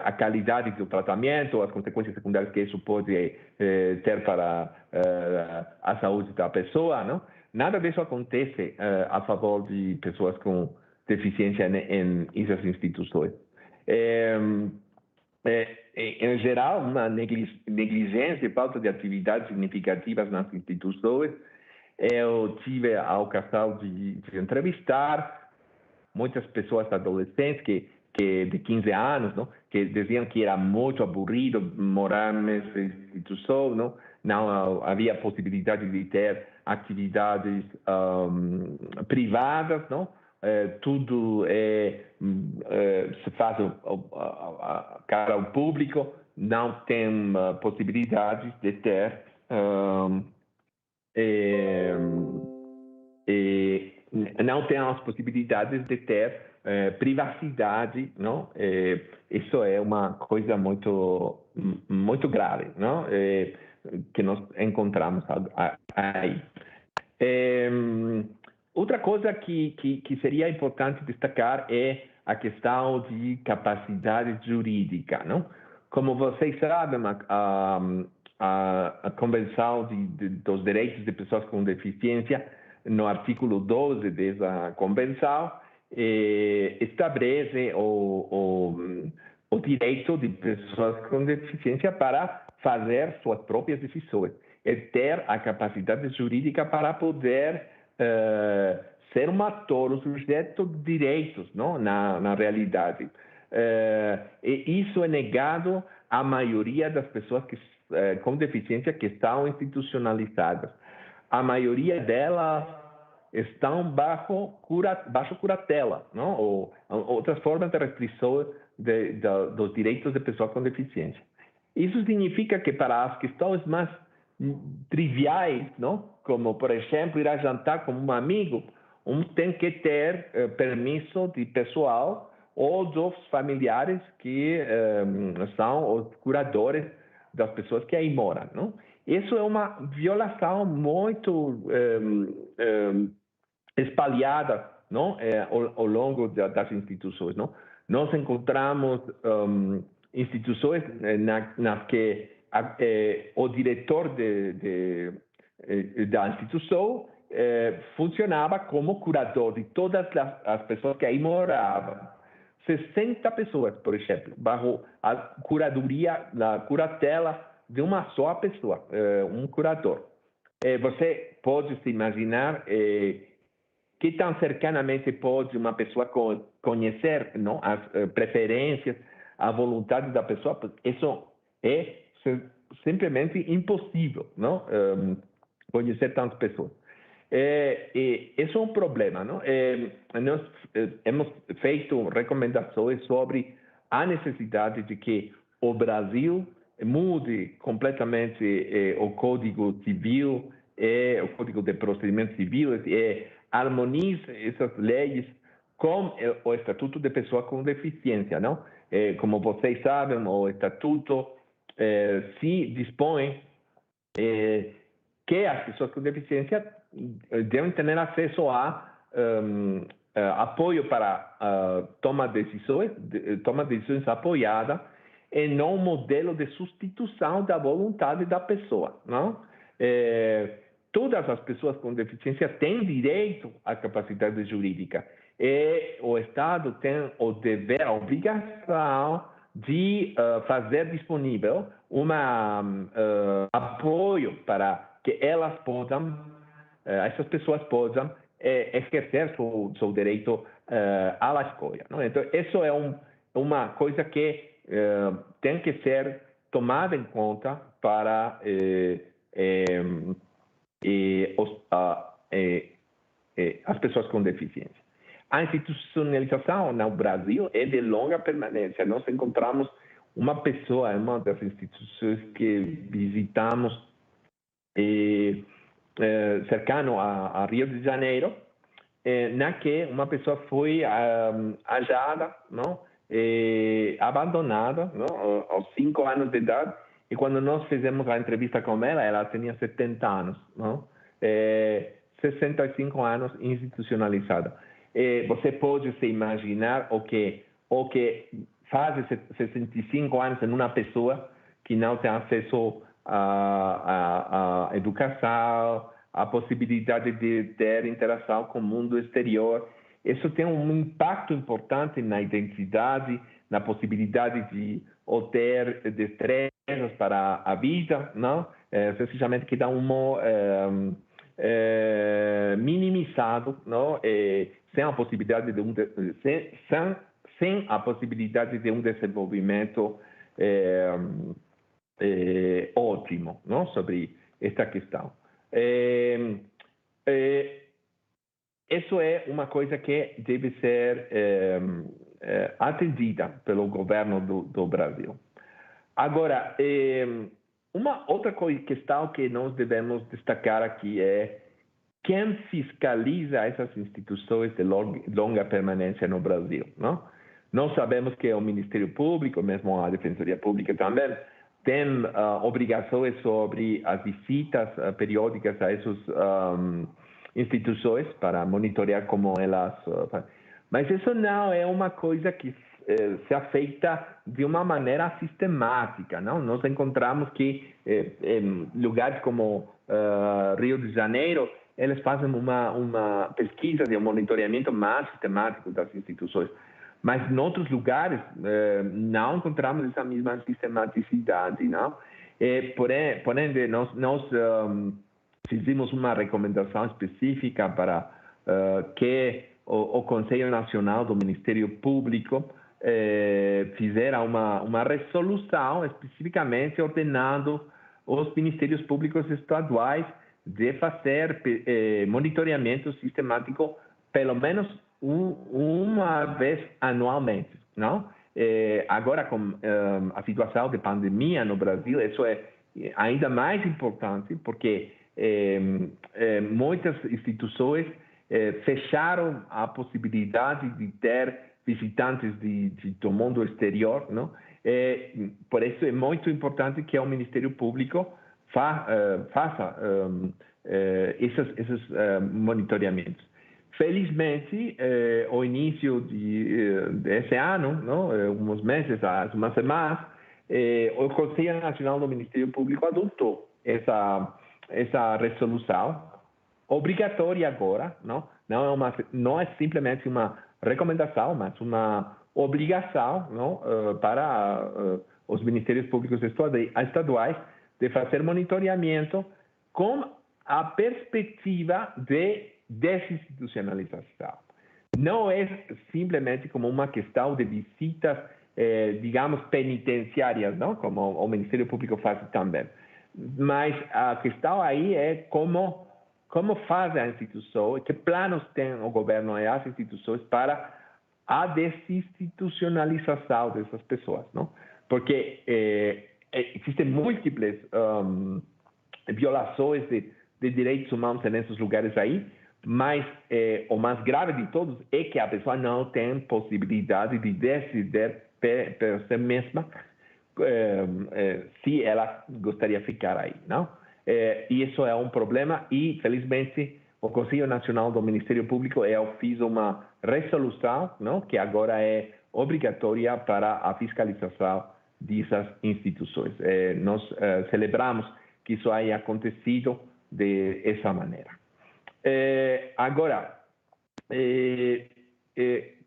a qualidade do tratamento, as consequências secundárias que isso pode ter para a saúde da pessoa, não? Nada disso acontece a favor de pessoas com deficiência em essas instituições. Em geral, uma negligência e falta de atividades significativas nas instituições. Eu tive a ocasião de entrevistar muitas pessoas adolescentes que de 15 anos, não? Que diziam que era muito aburrido morar nessa instituição, não havia possibilidade de ter atividades privadas, não? Tudo se faz cara ao público, não tem possibilidade de ter não tem as possibilidades de ter privacidade, não? Isso é uma coisa muito grave, não? Que nós encontramos aí. Outra coisa que seria importante destacar é a questão de capacidade jurídica, não? Como vocês sabem, a Convenção dos Direitos de Pessoas com Deficiência, no artigo 12 dessa Convenção, estabelece o direito de pessoas com deficiência para fazer suas próprias decisões e ter a capacidade jurídica para poder ser um ator, um sujeito de direitos, não? Na realidade. E isso é negado à maioria das pessoas com deficiência que estão institucionalizadas. A maioria delas estão baixo curatela, não? Ou outras formas de restrição dos direitos de pessoas com deficiência. Isso significa que para as questões mais triviais, não? Como, por exemplo, ir a jantar com um amigo, tem que ter permisso de pessoal ou dos familiares que são os curadores das pessoas que aí moram, não? Isso é uma violação muito espalhada, não? Ao longo das instituições, não? Nós encontramos instituições nas que o diretor da instituição funcionava como curador de todas as pessoas que aí moravam. 60 pessoas, por exemplo, bajo a curadoria, na curatela de uma só pessoa, um curador. Você pode se imaginar que tão cercanamente pode uma pessoa conhecer, não, as preferências, a vontade da pessoa? Isso é simplesmente impossível, não? Conhecer tantas pessoas. Isso é um problema, não? Nós hemos feito recomendações sobre a necessidade de que o Brasil mude completamente o Código Civil e o Código de Procedimento Civil e harmonize essas leis com o Estatuto de Pessoa com Deficiência, não? Como vocês sabem, o Estatuto se dispõe que as pessoas com deficiência devem ter acesso a apoio para tomar decisões apoiadas e não um modelo de substituição da vontade da pessoa, não? Todas as pessoas com deficiência têm direito à capacidade jurídica e o Estado tem o dever, a obrigação de fazer disponível apoio para que elas possam, essas pessoas possam exercer seu direito à escolha, não? Então, isso é uma coisa que tem que ser tomada em conta para as pessoas com deficiência. A institucionalização no Brasil é de longa permanência. Nós encontramos uma pessoa em uma das instituições que visitamos cercano a Rio de Janeiro, na que uma pessoa foi achada, não? Abandonada, não? Aos 5 anos de idade, e quando nós fizemos a entrevista com ela tinha 70 anos, não? 65 anos institucionalizada. Você pode se imaginar o que faz 65 anos em uma pessoa que não tem acesso à educação, a possibilidade de ter interação com o mundo exterior. Isso tem um impacto importante na identidade, na possibilidade de obter destrezas para a vida, não? Precisamente que dá minimizado, não? Sem a possibilidade sem a possibilidade de desenvolvimento ótimo, não? Sobre esta questão. Isso é uma coisa que deve ser atendida pelo governo do Brasil. Agora, uma outra questão que nós devemos destacar aqui é quem fiscaliza essas instituições de longa permanência no Brasil, não? Nós sabemos que o Ministério Público, mesmo a Defensoria Pública também, tem obrigações sobre as visitas periódicas a essas instituições para monitorear como elas... Mas isso não é uma coisa que se feita de uma maneira sistemática, não? Nós encontramos que em lugares como Rio de Janeiro, eles fazem uma pesquisa de monitoramento mais sistemático das instituições. Mas em outros lugares não encontramos essa mesma sistematicidade, não? Porém, nós fizemos uma recomendação específica para que o Conselho Nacional do Ministério Público fizera uma resolução especificamente ordenando os ministérios públicos estaduais de fazer monitoramento sistemático pelo menos uma vez anualmente, não? Agora, com a situação de pandemia no Brasil, isso é ainda mais importante, porque muitas instituições fecharam a possibilidade de ter visitantes do mundo exterior, não? Por isso é muito importante que o Ministério Público faça esses monitoramentos. Felizmente, ao início desse ano, não? Uns meses, umas semanas, o Conselho Nacional do Ministério Público adotou essa resolução obrigatória agora, não? Não é simplesmente uma recomendação, mas uma obrigação, não? Para os ministérios públicos estaduais de fazer monitoramento com a perspectiva de desinstitucionalização. Não é simplesmente como uma questão de visitas, digamos, penitenciárias, não? Como o Ministério Público faz também. Mas a questão aí é como faz a instituição, que planos tem o governo e as instituições para a desinstitucionalização dessas pessoas, não? Porque existem múltiplas violações de direitos humanos nesses lugares aí, mas o mais grave de todos é que a pessoa não tem possibilidade de decidir por si mesma se ela gostaria de ficar aí, não? E isso é um problema e, felizmente, o Conselho Nacional do Ministério Público fez uma resolução, não? Que agora é obrigatória para a fiscalização dessas instituições. Nós celebramos que isso haya acontecido dessa maneira. Agora,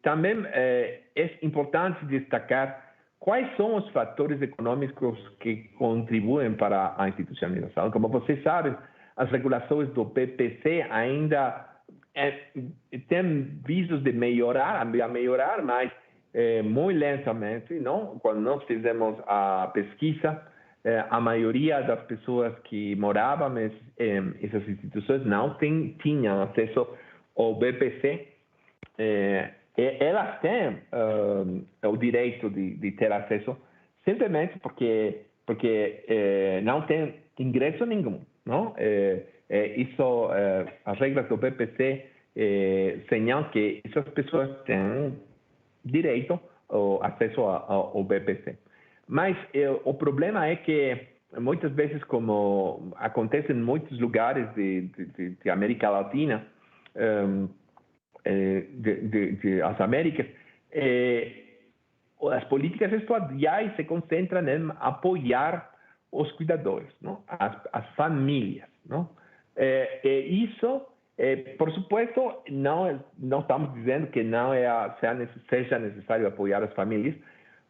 também é importante destacar quais são os fatores econômicos que contribuem para a institucionalização. Como vocês sabem, as regulações do PPC ainda têm vistos de melhorar, mas muito lentamente, não? Quando nós fizemos a pesquisa, a maioria das pessoas que moravam em essas instituições não tinham acesso o BPC, elas têm o direito de ter acesso simplesmente porque não tem ingresso nenhum, não? As regras do BPC señalam que essas pessoas têm direito ao acesso ao BPC. Mas o problema é que muitas vezes, como acontece em muitos lugares de América Latina, as Américas, as políticas estaduais se concentram em apoiar os cuidadores, não? As famílias, não? Isso, por supuesto, não estamos dizendo que não seja necessário apoiar as famílias,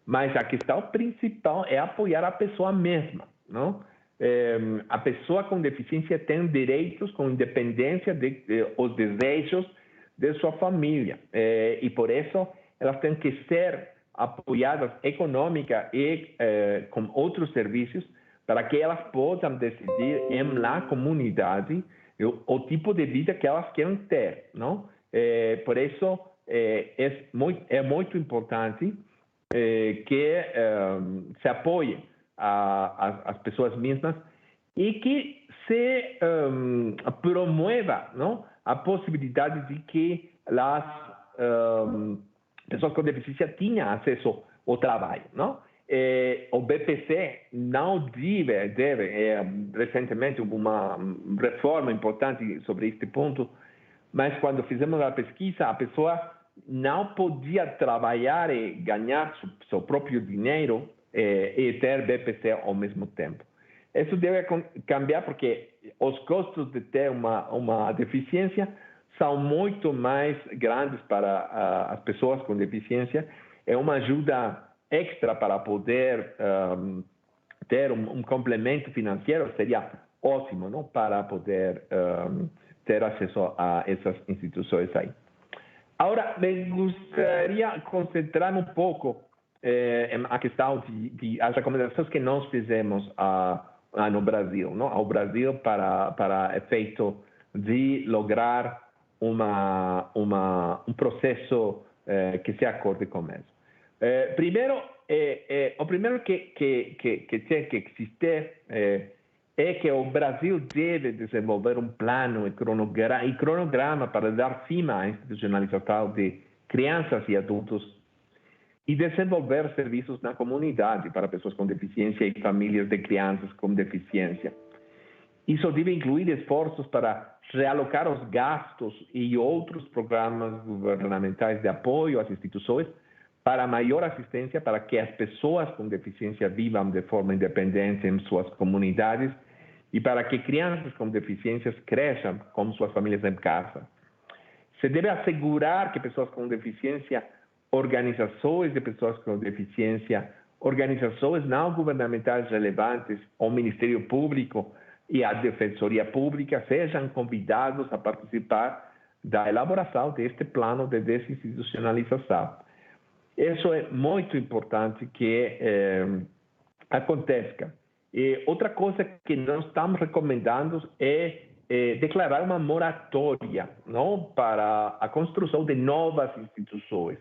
mas a questão principal é apoiar a pessoa mesma, não? A pessoa com deficiência tem direitos com independência dos desejos de sua família, e por isso elas têm que ser apoiadas econômica e com outros serviços para que elas possam decidir na comunidade o tipo de vida que elas querem ter, não? Por isso é muito importante que se apoie as pessoas mesmas e que se promueva, não, a possibilidade de que as pessoas com deficiência tenham acesso ao trabalho, não? O BPC não deve recentemente uma reforma importante sobre este ponto, mas quando fizemos a pesquisa, a pessoa não podia trabalhar e ganhar seu próprio dinheiro e ter BPC ao mesmo tempo. Isso deve cambiar porque os custos de ter uma deficiência são muito mais grandes para as pessoas com deficiência. É uma ajuda extra para poder ter um complemento financeiro, seria ótimo, não? Para poder ter acesso a essas instituições aí. Agora, me gostaria de concentrar um pouco a questão as recomendações que nós fizemos no Brasil, não? Ao Brasil para efeito de lograr um processo que se acorde com isso. Primeiro, o primeiro que tem que existir é que o Brasil deve desenvolver um plano e cronograma para dar fim à institucionalização de crianças e adultos e desenvolver serviços na comunidade para pessoas com deficiência e famílias de crianças com deficiência. Isso deve incluir esforços para realocar os gastos e outros programas governamentais de apoio às instituições para maior assistência para que as pessoas com deficiência vivam de forma independente em suas comunidades e para que crianças com deficiências cresçam com suas famílias em casa. Se deve assegurar que pessoas com deficiência, organizações de pessoas com deficiência, organizações não governamentais relevantes, o Ministério Público e a Defensoria Pública sejam convidados a participar da elaboração deste plano de desinstitucionalização. Isso é muito importante que aconteça. E outra coisa que nós estamos recomendando é declarar uma moratória, não, para a construção de novas instituições.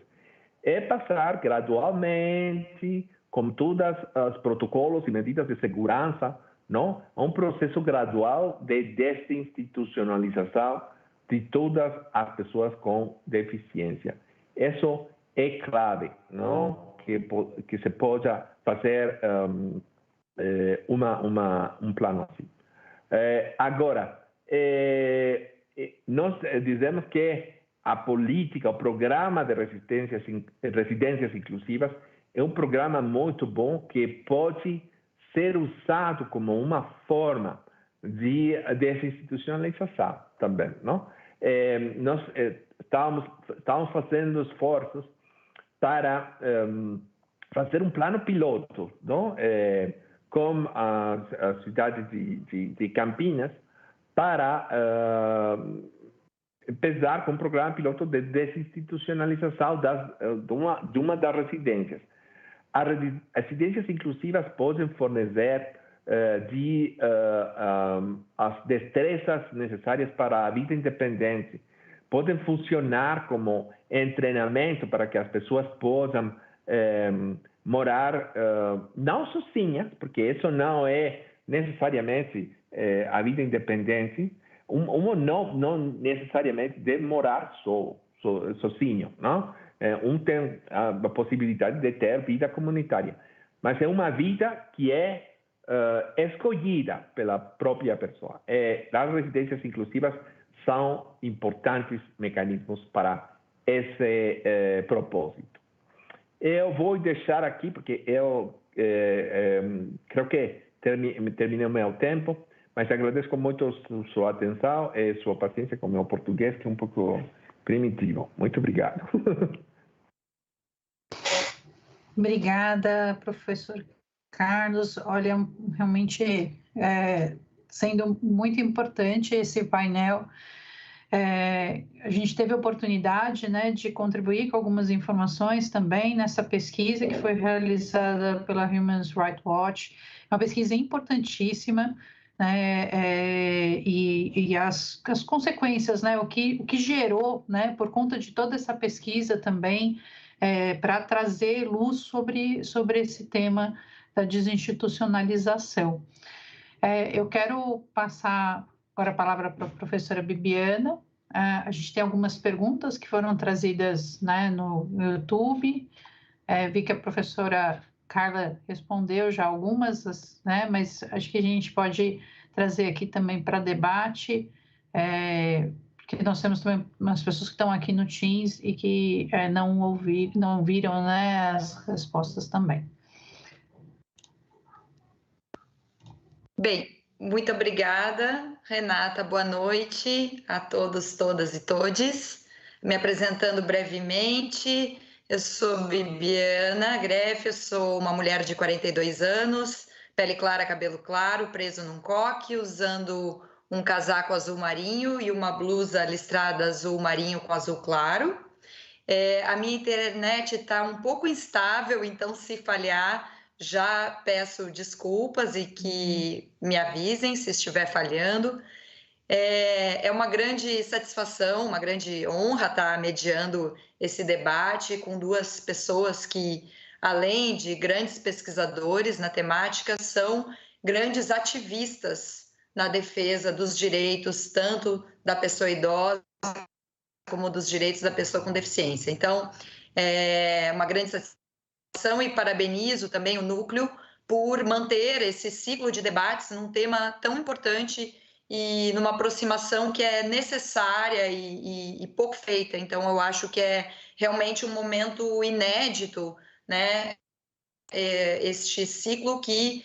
É passar gradualmente, com todos os protocolos e medidas de segurança, não, a um processo gradual de desinstitucionalização de todas as pessoas com deficiência. Isso é clave, não, que se possa fazer um plano assim. Agora, nós dizemos que a política, o programa de residências inclusivas é um programa muito bom que pode ser usado como uma forma de desinstitucionalização também, não? Nós estamos fazendo esforços para fazer um plano piloto, não? Com a cidade de Campinas para empezar com um programa piloto de desinstitucionalização de uma das residências. As residências inclusivas podem fornecer as destrezas necessárias para a vida independente, podem funcionar como treinamento para que as pessoas possam morar não sozinhas, porque isso não é necessariamente a vida independente. Não necessariamente deve morar sozinho, não? Tem a possibilidade de ter vida comunitária, mas é uma vida que é escolhida pela própria pessoa. As residências inclusivas são importantes mecanismos para esse propósito. Eu vou deixar aqui, porque eu creio que terminei o meu tempo, mas agradeço muito sua atenção e sua paciência com o meu português, que é um pouco primitivo. Muito obrigado. Obrigada, professor Carlos. Olha, realmente sendo muito importante esse painel. A gente teve a oportunidade, né, de contribuir com algumas informações também nessa pesquisa que foi realizada pela Human Rights Watch. É uma pesquisa importantíssima, né, e as consequências, né, o que gerou, né, por conta de toda essa pesquisa também, para trazer luz sobre esse tema da desinstitucionalização. Eu quero passar agora a palavra para a professora Bibiana. A gente tem algumas perguntas que foram trazidas, né, no YouTube. Vi que a professora Carla respondeu já algumas, né, mas acho que a gente pode trazer aqui também para debate, porque nós temos também umas pessoas que estão aqui no Teams e que não ouviram, né, as respostas também. Bem, muito obrigada, Renata. Boa noite a todos, todas e todes. Me apresentando brevemente, eu sou Bibiana Greff, eu sou uma mulher de 42 anos, pele clara, cabelo claro, preso num coque, usando um casaco azul marinho e uma blusa listrada azul marinho com azul claro. A minha internet está um pouco instável, então se falhar, já peço desculpas e que me avisem se estiver falhando. É uma grande satisfação, uma grande honra estar mediando esse debate com duas pessoas que, além de grandes pesquisadores na temática, são grandes ativistas na defesa dos direitos tanto da pessoa idosa como dos direitos da pessoa com deficiência. Então, é uma grande satisfação e parabenizo também o Núcleo por manter esse ciclo de debates num tema tão importante e numa aproximação que é necessária e pouco feita. Então, eu acho que é realmente um momento inédito, né? Este ciclo que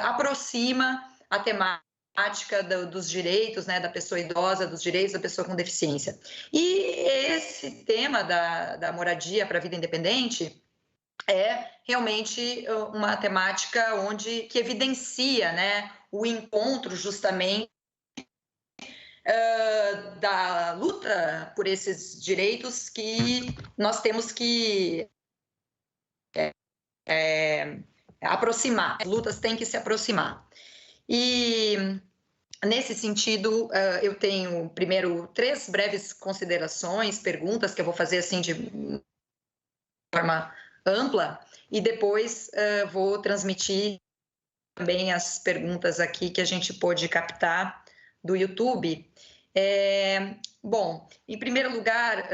aproxima a temática dos direitos, né, da pessoa idosa, dos direitos da pessoa com deficiência. E esse tema da moradia para a vida independente é realmente uma temática que evidencia, né, o encontro justamente da luta por esses direitos que nós temos que aproximar. As lutas têm que se aproximar. E nesse sentido, eu tenho primeiro 3 breves considerações, perguntas que eu vou fazer assim de forma ampla e depois vou transmitir também as perguntas aqui que a gente pôde captar do YouTube. Bom, em primeiro lugar,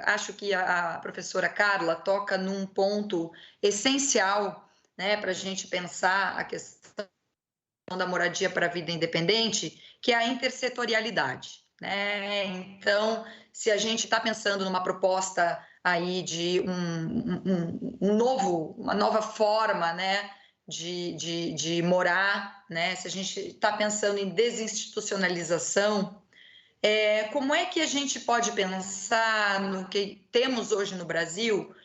acho que a professora Carla toca num ponto essencial, né, para a gente pensar a questão da moradia para a vida independente, que é a intersetorialidade, né? Então, se a gente está pensando numa proposta aí de uma nova forma, né, de morar, né? Se a gente está pensando em desinstitucionalização, como é que a gente pode pensar no que temos hoje no Brasil?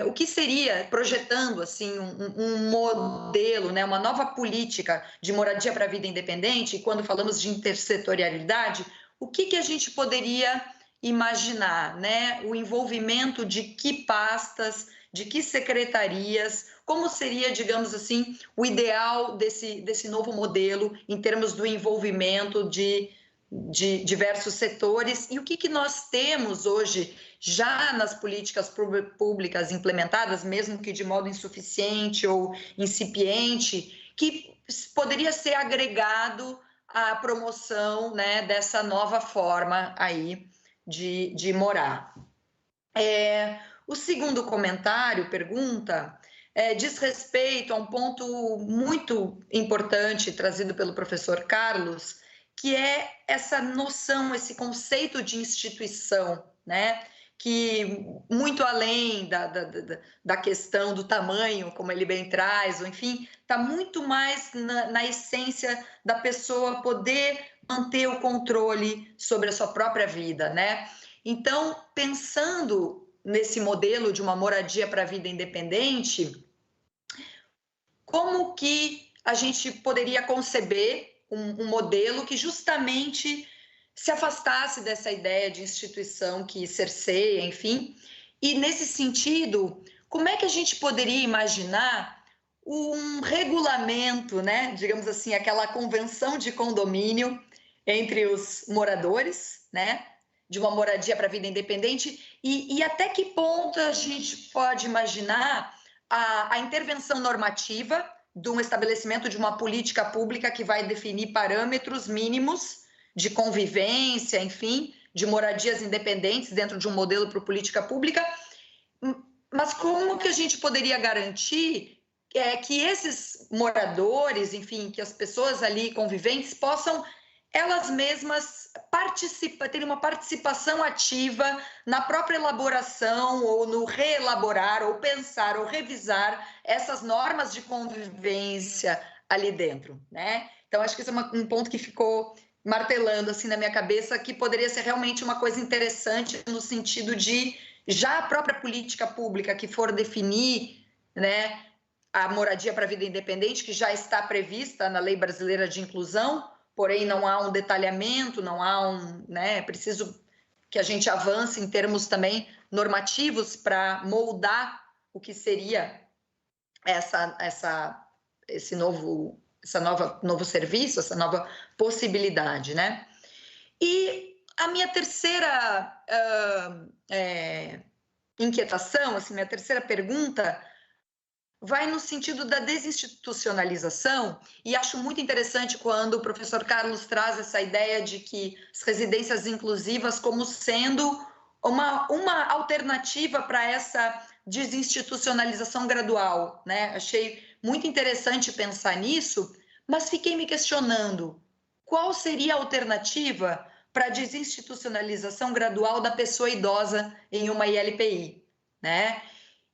O que seria, projetando assim um modelo, né, uma nova política de moradia para a vida independente, e quando falamos de intersetorialidade, o que a gente poderia imaginar, né? O envolvimento de que pastas, de que secretarias, como seria, digamos assim, o ideal desse novo modelo em termos do envolvimento de diversos setores, e o que nós temos hoje já nas políticas públicas implementadas, mesmo que de modo insuficiente ou incipiente, que poderia ser agregado à promoção, né, dessa nova forma aí de morar. O segundo comentário, pergunta, diz respeito a um ponto muito importante trazido pelo professor Carlos, que é essa noção, esse conceito de instituição, né? Que muito além da questão do tamanho, como ele bem traz, ou enfim, está muito mais na essência da pessoa poder manter o controle sobre a sua própria vida, né? Então, pensando nesse modelo de uma moradia para a vida independente, como que a gente poderia conceber um modelo que justamente se afastasse dessa ideia de instituição que cerceia, enfim, e nesse sentido, como é que a gente poderia imaginar um regulamento, né, digamos assim, aquela convenção de condomínio entre os moradores, né, de uma moradia para a vida independente, e até que ponto a gente pode imaginar a intervenção normativa de um estabelecimento de uma política pública que vai definir parâmetros mínimos de convivência, enfim, de moradias independentes dentro de um modelo para política pública, mas como que a gente poderia garantir que esses moradores, enfim, que as pessoas ali conviventes possam elas mesmas terem uma participação ativa na própria elaboração ou no reelaborar ou pensar ou revisar essas normas de convivência ali dentro, né? Então, acho que esse é um ponto que ficou martelando assim na minha cabeça, que poderia ser realmente uma coisa interessante no sentido de já a própria política pública que for definir, né, a moradia para a vida independente, que já está prevista na Lei Brasileira de Inclusão, porém não há um detalhamento, não há né, é preciso que a gente avance em termos também normativos para moldar o que seria esse novo serviço, essa nova possibilidade, né? E a minha terceira inquietação, assim, minha terceira pergunta vai no sentido da desinstitucionalização, e acho muito interessante quando o professor Carlos traz essa ideia de que as residências inclusivas como sendo uma alternativa para essa desinstitucionalização gradual, né? Achei muito interessante pensar nisso, mas fiquei me questionando qual seria a alternativa para a desinstitucionalização gradual da pessoa idosa em uma ILPI, né?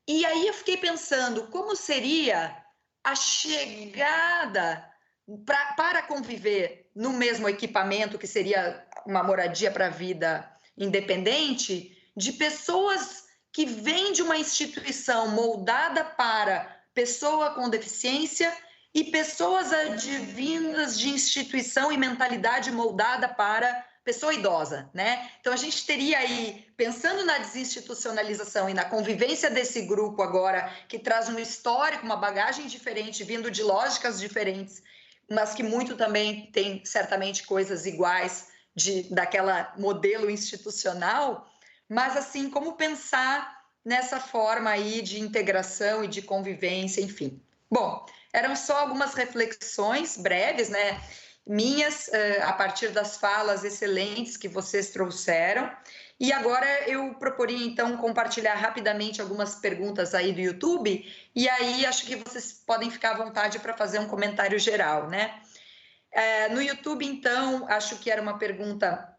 E aí eu fiquei pensando como seria a chegada para conviver no mesmo equipamento, que seria uma moradia para a vida independente, de pessoas que vêm de uma instituição moldada para pessoa com deficiência e pessoas advindas de instituição e mentalidade moldada para pessoa idosa, né? Então a gente teria aí, pensando na desinstitucionalização e na convivência desse grupo agora, que traz um histórico, uma bagagem diferente, vindo de lógicas diferentes, mas que muito também tem certamente coisas iguais daquela modelo institucional, mas assim, como pensar nessa forma aí de integração e de convivência, enfim. Bom, eram só algumas reflexões breves, né? Minhas, a partir das falas excelentes que vocês trouxeram. E agora eu proporia, então, compartilhar rapidamente algumas perguntas aí do YouTube, e aí acho que vocês podem ficar à vontade para fazer um comentário geral, né? No YouTube, então, acho que era uma pergunta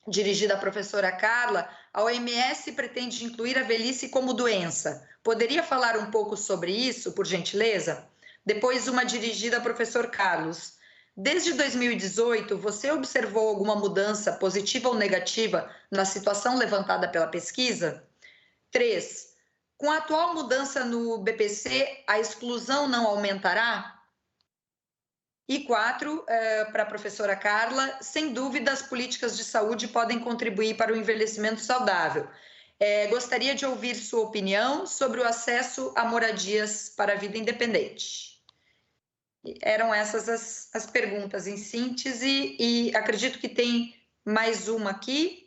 dirigida à professora Carla. A OMS pretende incluir a velhice como doença. Poderia falar um pouco sobre isso, por gentileza? Depois, uma dirigida ao professor Carlos. Desde 2018, você observou alguma mudança positiva ou negativa na situação levantada pela pesquisa? 3. Com a atual mudança no BPC, a exclusão não aumentará? E 4, para a professora Carla, sem dúvida as políticas de saúde podem contribuir para o envelhecimento saudável. Gostaria de ouvir sua opinião sobre o acesso a moradias para a vida independente. Eram essas as perguntas em síntese, e acredito que tem mais uma aqui.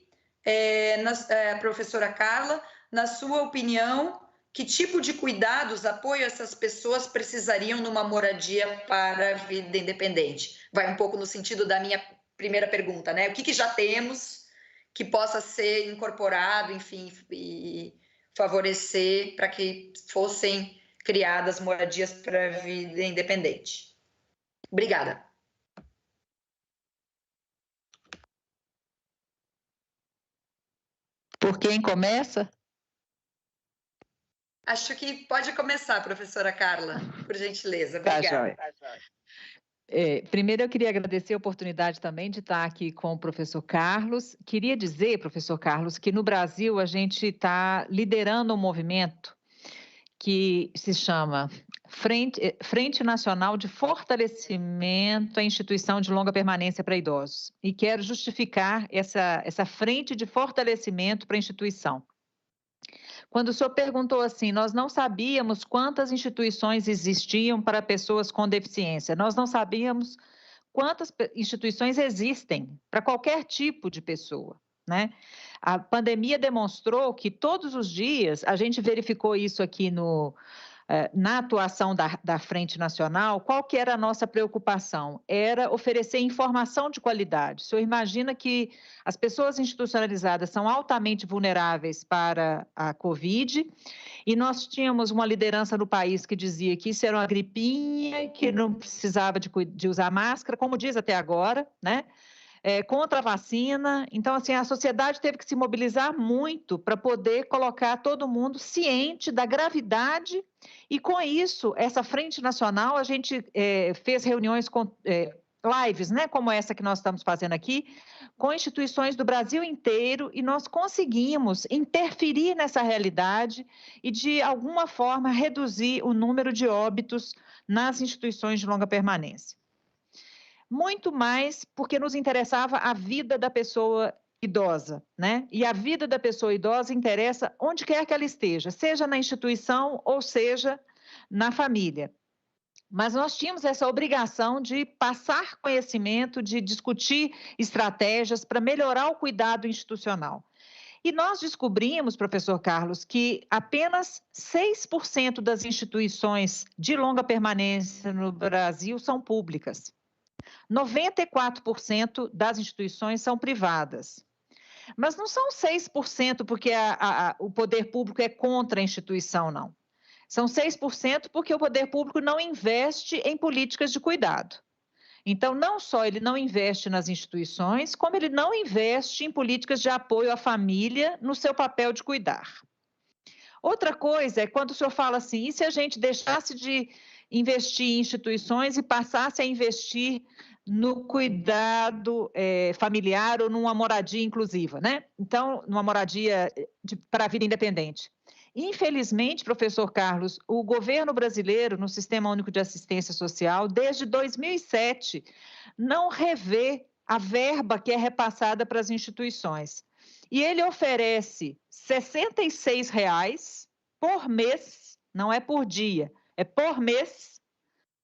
Professora Carla, na sua opinião, que tipo de cuidados, apoio essas pessoas precisariam numa moradia para a vida independente? Vai um pouco no sentido da minha primeira pergunta, né? O que já temos que possa ser incorporado, enfim, e favorecer para que fossem criadas moradias para a vida independente? Obrigada. Por quem começa? Acho que pode começar, professora Carla, por gentileza. Obrigada. Primeiro, eu queria agradecer a oportunidade também de estar aqui com o professor Carlos. Queria dizer, professor Carlos, que no Brasil a gente está liderando um movimento que se chama Frente Nacional de Fortalecimento à Instituição de Longa Permanência para Idosos. E quero justificar essa frente de fortalecimento para a instituição. Quando o senhor perguntou assim, nós não sabíamos quantas instituições existiam para pessoas com deficiência, nós não sabíamos quantas instituições existem para qualquer tipo de pessoa, né? A pandemia demonstrou que todos os dias, a gente verificou isso aqui na atuação da Frente Nacional, qual que era a nossa preocupação? Era oferecer informação de qualidade. O senhor imagina que as pessoas institucionalizadas são altamente vulneráveis para a Covid, e nós tínhamos uma liderança no país que dizia que isso era uma gripinha, que não precisava de usar máscara, como diz até agora, né? Contra a vacina. Então, assim, a sociedade teve que se mobilizar muito para poder colocar todo mundo ciente da gravidade, e com isso, essa Frente Nacional, a gente fez reuniões com lives, né, como essa que nós estamos fazendo aqui, com instituições do Brasil inteiro, e nós conseguimos interferir nessa realidade e, de alguma forma, reduzir o número de óbitos nas instituições de longa permanência. Muito mais porque nos interessava a vida da pessoa idosa, né? E a vida da pessoa idosa interessa onde quer que ela esteja, seja na instituição ou seja na família. Mas nós tínhamos essa obrigação de passar conhecimento, de discutir estratégias para melhorar o cuidado institucional. E nós descobrimos, professor Carlos, que apenas 6% das instituições de longa permanência no Brasil são públicas. 94% das instituições são privadas. Mas não são 6% porque o poder público é contra a instituição, não. São 6% porque o poder público não investe em políticas de cuidado. Então, não só ele não investe nas instituições, como ele não investe em políticas de apoio à família no seu papel de cuidar. Outra coisa é quando o senhor fala assim, e se a gente deixasse de investir em instituições e passasse a investir no cuidado familiar ou numa moradia inclusiva, né? Então, numa moradia para a vida independente. Infelizmente, professor Carlos, o governo brasileiro, no Sistema Único de Assistência Social, desde 2007, não revê a verba que é repassada para as instituições. E ele oferece R$ 66,00 por mês, não é por dia, é por mês,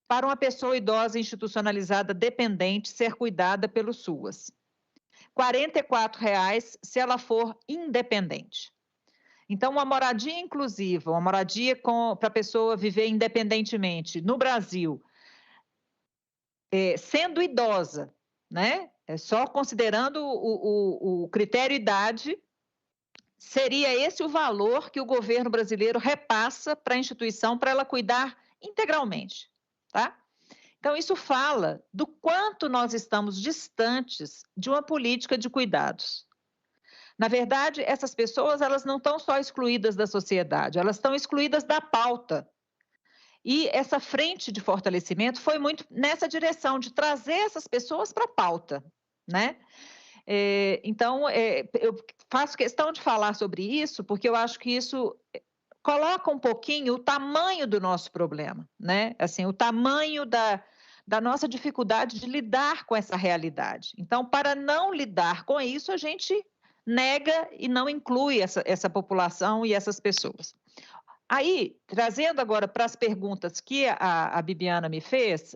para uma pessoa idosa institucionalizada dependente ser cuidada pelo SUAS. R$ 44,00 se ela for independente. Então, uma moradia inclusiva, uma moradia para a pessoa viver independentemente no Brasil, sendo idosa, né? Só considerando o critério idade, seria esse o valor que o governo brasileiro repassa para a instituição para ela cuidar integralmente, tá? Então, isso fala do quanto nós estamos distantes de uma política de cuidados. Na verdade, essas pessoas, elas não estão só excluídas da sociedade, elas estão excluídas da pauta. E essa frente de fortalecimento foi muito nessa direção, de trazer essas pessoas para a pauta, né? Então, eu faço questão de falar sobre isso, porque eu acho que isso coloca um pouquinho o tamanho do nosso problema, né? Assim, o tamanho da nossa dificuldade de lidar com essa realidade. Então, para não lidar com isso, a gente nega e não inclui essa população e essas pessoas. Aí, trazendo agora para as perguntas que a Bibiana me fez,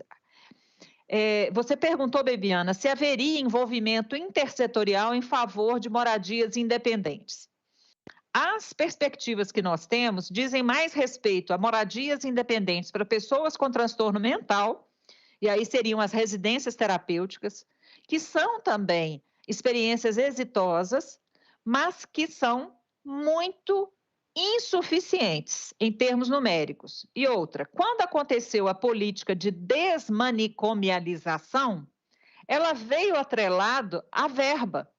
Você perguntou, Bebiana, se haveria envolvimento intersetorial em favor de moradias independentes. As perspectivas que nós temos dizem mais respeito a moradias independentes para pessoas com transtorno mental, e aí seriam as residências terapêuticas, que são também experiências exitosas, mas que são muito insuficientes em termos numéricos. E outra, quando aconteceu a política de desmanicomialização, ela veio atrelado à verba.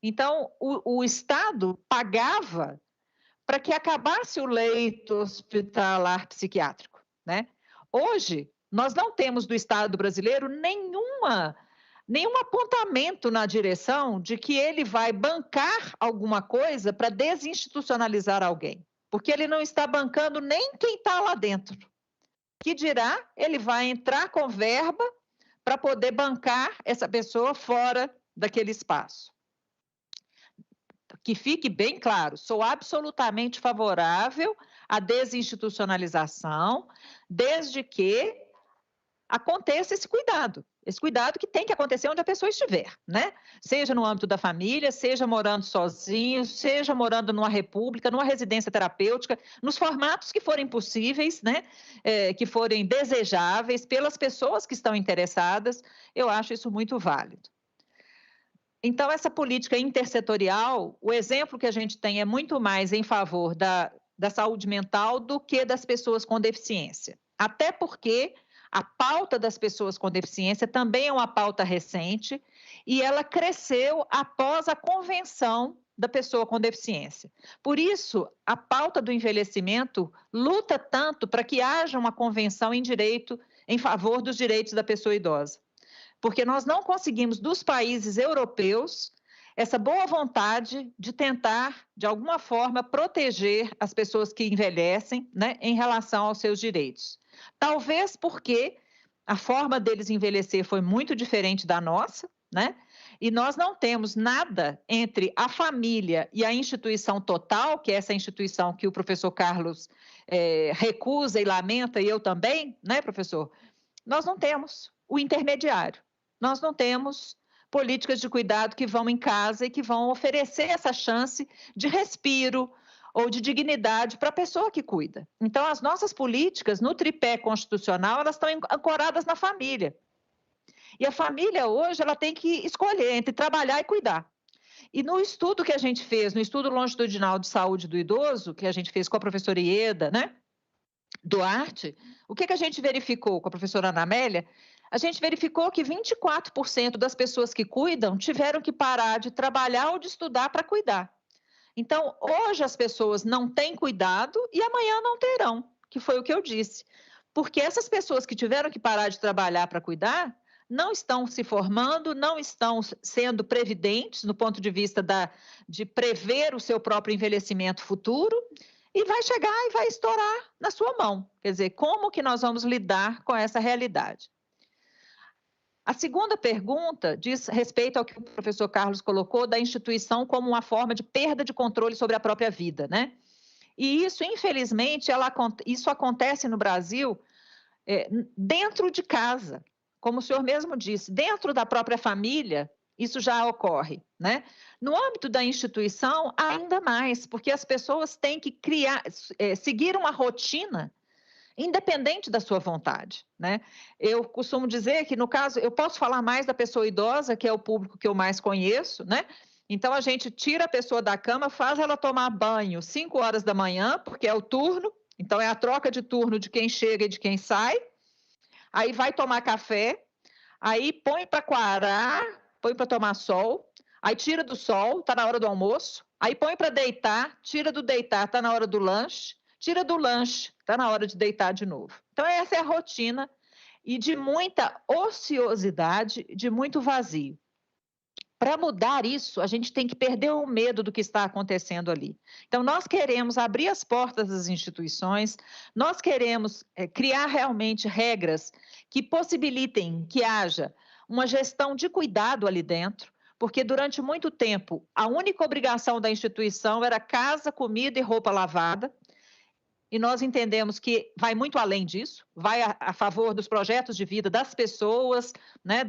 Então, o Estado pagava para que acabasse o leito hospitalar psiquiátrico, né? Hoje, nós não temos do Estado brasileiro nenhum apontamento na direção de que ele vai bancar alguma coisa para desinstitucionalizar alguém, porque ele não está bancando nem quem está lá dentro. Que dirá, ele vai entrar com verba para poder bancar essa pessoa fora daquele espaço. Que fique bem claro, sou absolutamente favorável à desinstitucionalização, desde que aconteça esse cuidado que tem que acontecer onde a pessoa estiver, né? Seja no âmbito da família, seja morando sozinho, seja morando numa república, numa residência terapêutica, nos formatos que forem possíveis, né? Que forem desejáveis pelas pessoas que estão interessadas, eu acho isso muito válido. Então, essa política intersetorial, o exemplo que a gente tem é muito mais em favor da saúde mental do que das pessoas com deficiência. Até porque a pauta das pessoas com deficiência também é uma pauta recente e ela cresceu após a convenção da pessoa com deficiência. Por isso, a pauta do envelhecimento luta tanto para que haja uma convenção em favor dos direitos da pessoa idosa. Porque nós não conseguimos, dos países europeus, essa boa vontade de tentar, de alguma forma, proteger as pessoas que envelhecem, né, em relação aos seus direitos. Talvez porque a forma deles envelhecer foi muito diferente da nossa, né? E nós não temos nada entre a família e a instituição total, que é essa instituição que o professor Carlos recusa e lamenta, e eu também, né, professor? Nós não temos o intermediário. Nós não temos políticas de cuidado que vão em casa e que vão oferecer essa chance de respiro ou de dignidade para a pessoa que cuida. Então, as nossas políticas no tripé constitucional, elas estão ancoradas na família. E a família hoje, ela tem que escolher entre trabalhar e cuidar. E no estudo que a gente fez, no estudo longitudinal de saúde do idoso, que a gente fez com a professora Ieda, né, Duarte, o que a gente verificou com a professora Ana Amélia? A gente verificou que 24% das pessoas que cuidam tiveram que parar de trabalhar ou de estudar para cuidar. Então, hoje as pessoas não têm cuidado e amanhã não terão, que foi o que eu disse. Porque essas pessoas que tiveram que parar de trabalhar para cuidar não estão se formando, não estão sendo previdentes no ponto de vista de prever o seu próprio envelhecimento futuro e vai chegar e vai estourar na sua mão. Quer dizer, como que nós vamos lidar com essa realidade? A segunda pergunta diz respeito ao que o professor Carlos colocou da instituição como uma forma de perda de controle sobre a própria vida, né? E isso, infelizmente, isso acontece no Brasil dentro de casa, como o senhor mesmo disse, dentro da própria família, isso já ocorre, né? No âmbito da instituição, ainda mais, porque as pessoas têm que seguir uma rotina independente da sua vontade, né? Eu costumo dizer que, no caso, eu posso falar mais da pessoa idosa, que é o público que eu mais conheço, né? Então, a gente tira a pessoa da cama, faz ela tomar banho 5 horas da manhã, porque é o turno, então é a troca de turno de quem chega e de quem sai, aí vai tomar café, aí põe para coarar, põe para tomar sol, aí tira do sol, está na hora do almoço, aí põe para deitar, tira do deitar, está na hora do lanche, tira do lanche, está na hora de deitar de novo. Então, essa é a rotina e de muita ociosidade, de muito vazio. Para mudar isso, a gente tem que perder o medo do que está acontecendo ali. Então, nós queremos abrir as portas das instituições, nós queremos criar realmente regras que possibilitem que haja uma gestão de cuidado ali dentro, porque durante muito tempo a única obrigação da instituição era casa, comida e roupa lavada. e nós entendemos que vai muito além disso, vai a favor dos projetos de vida das pessoas, né,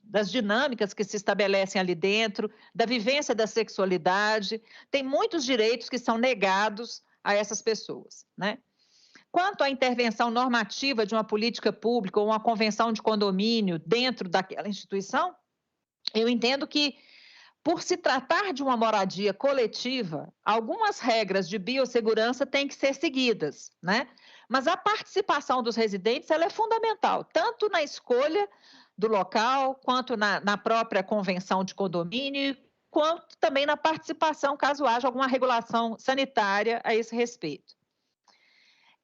das dinâmicas que se estabelecem ali dentro, da vivência da sexualidade. Tem muitos direitos que são negados a essas pessoas, né? Quanto à intervenção normativa de uma política pública ou uma convenção de condomínio dentro daquela instituição, eu entendo que, por se tratar de uma moradia coletiva, algumas regras de biossegurança têm que ser seguidas, né? Mas a participação dos residentes ela é fundamental, tanto na escolha do local, quanto na própria convenção de condomínio, quanto também na participação, caso haja alguma regulação sanitária a esse respeito.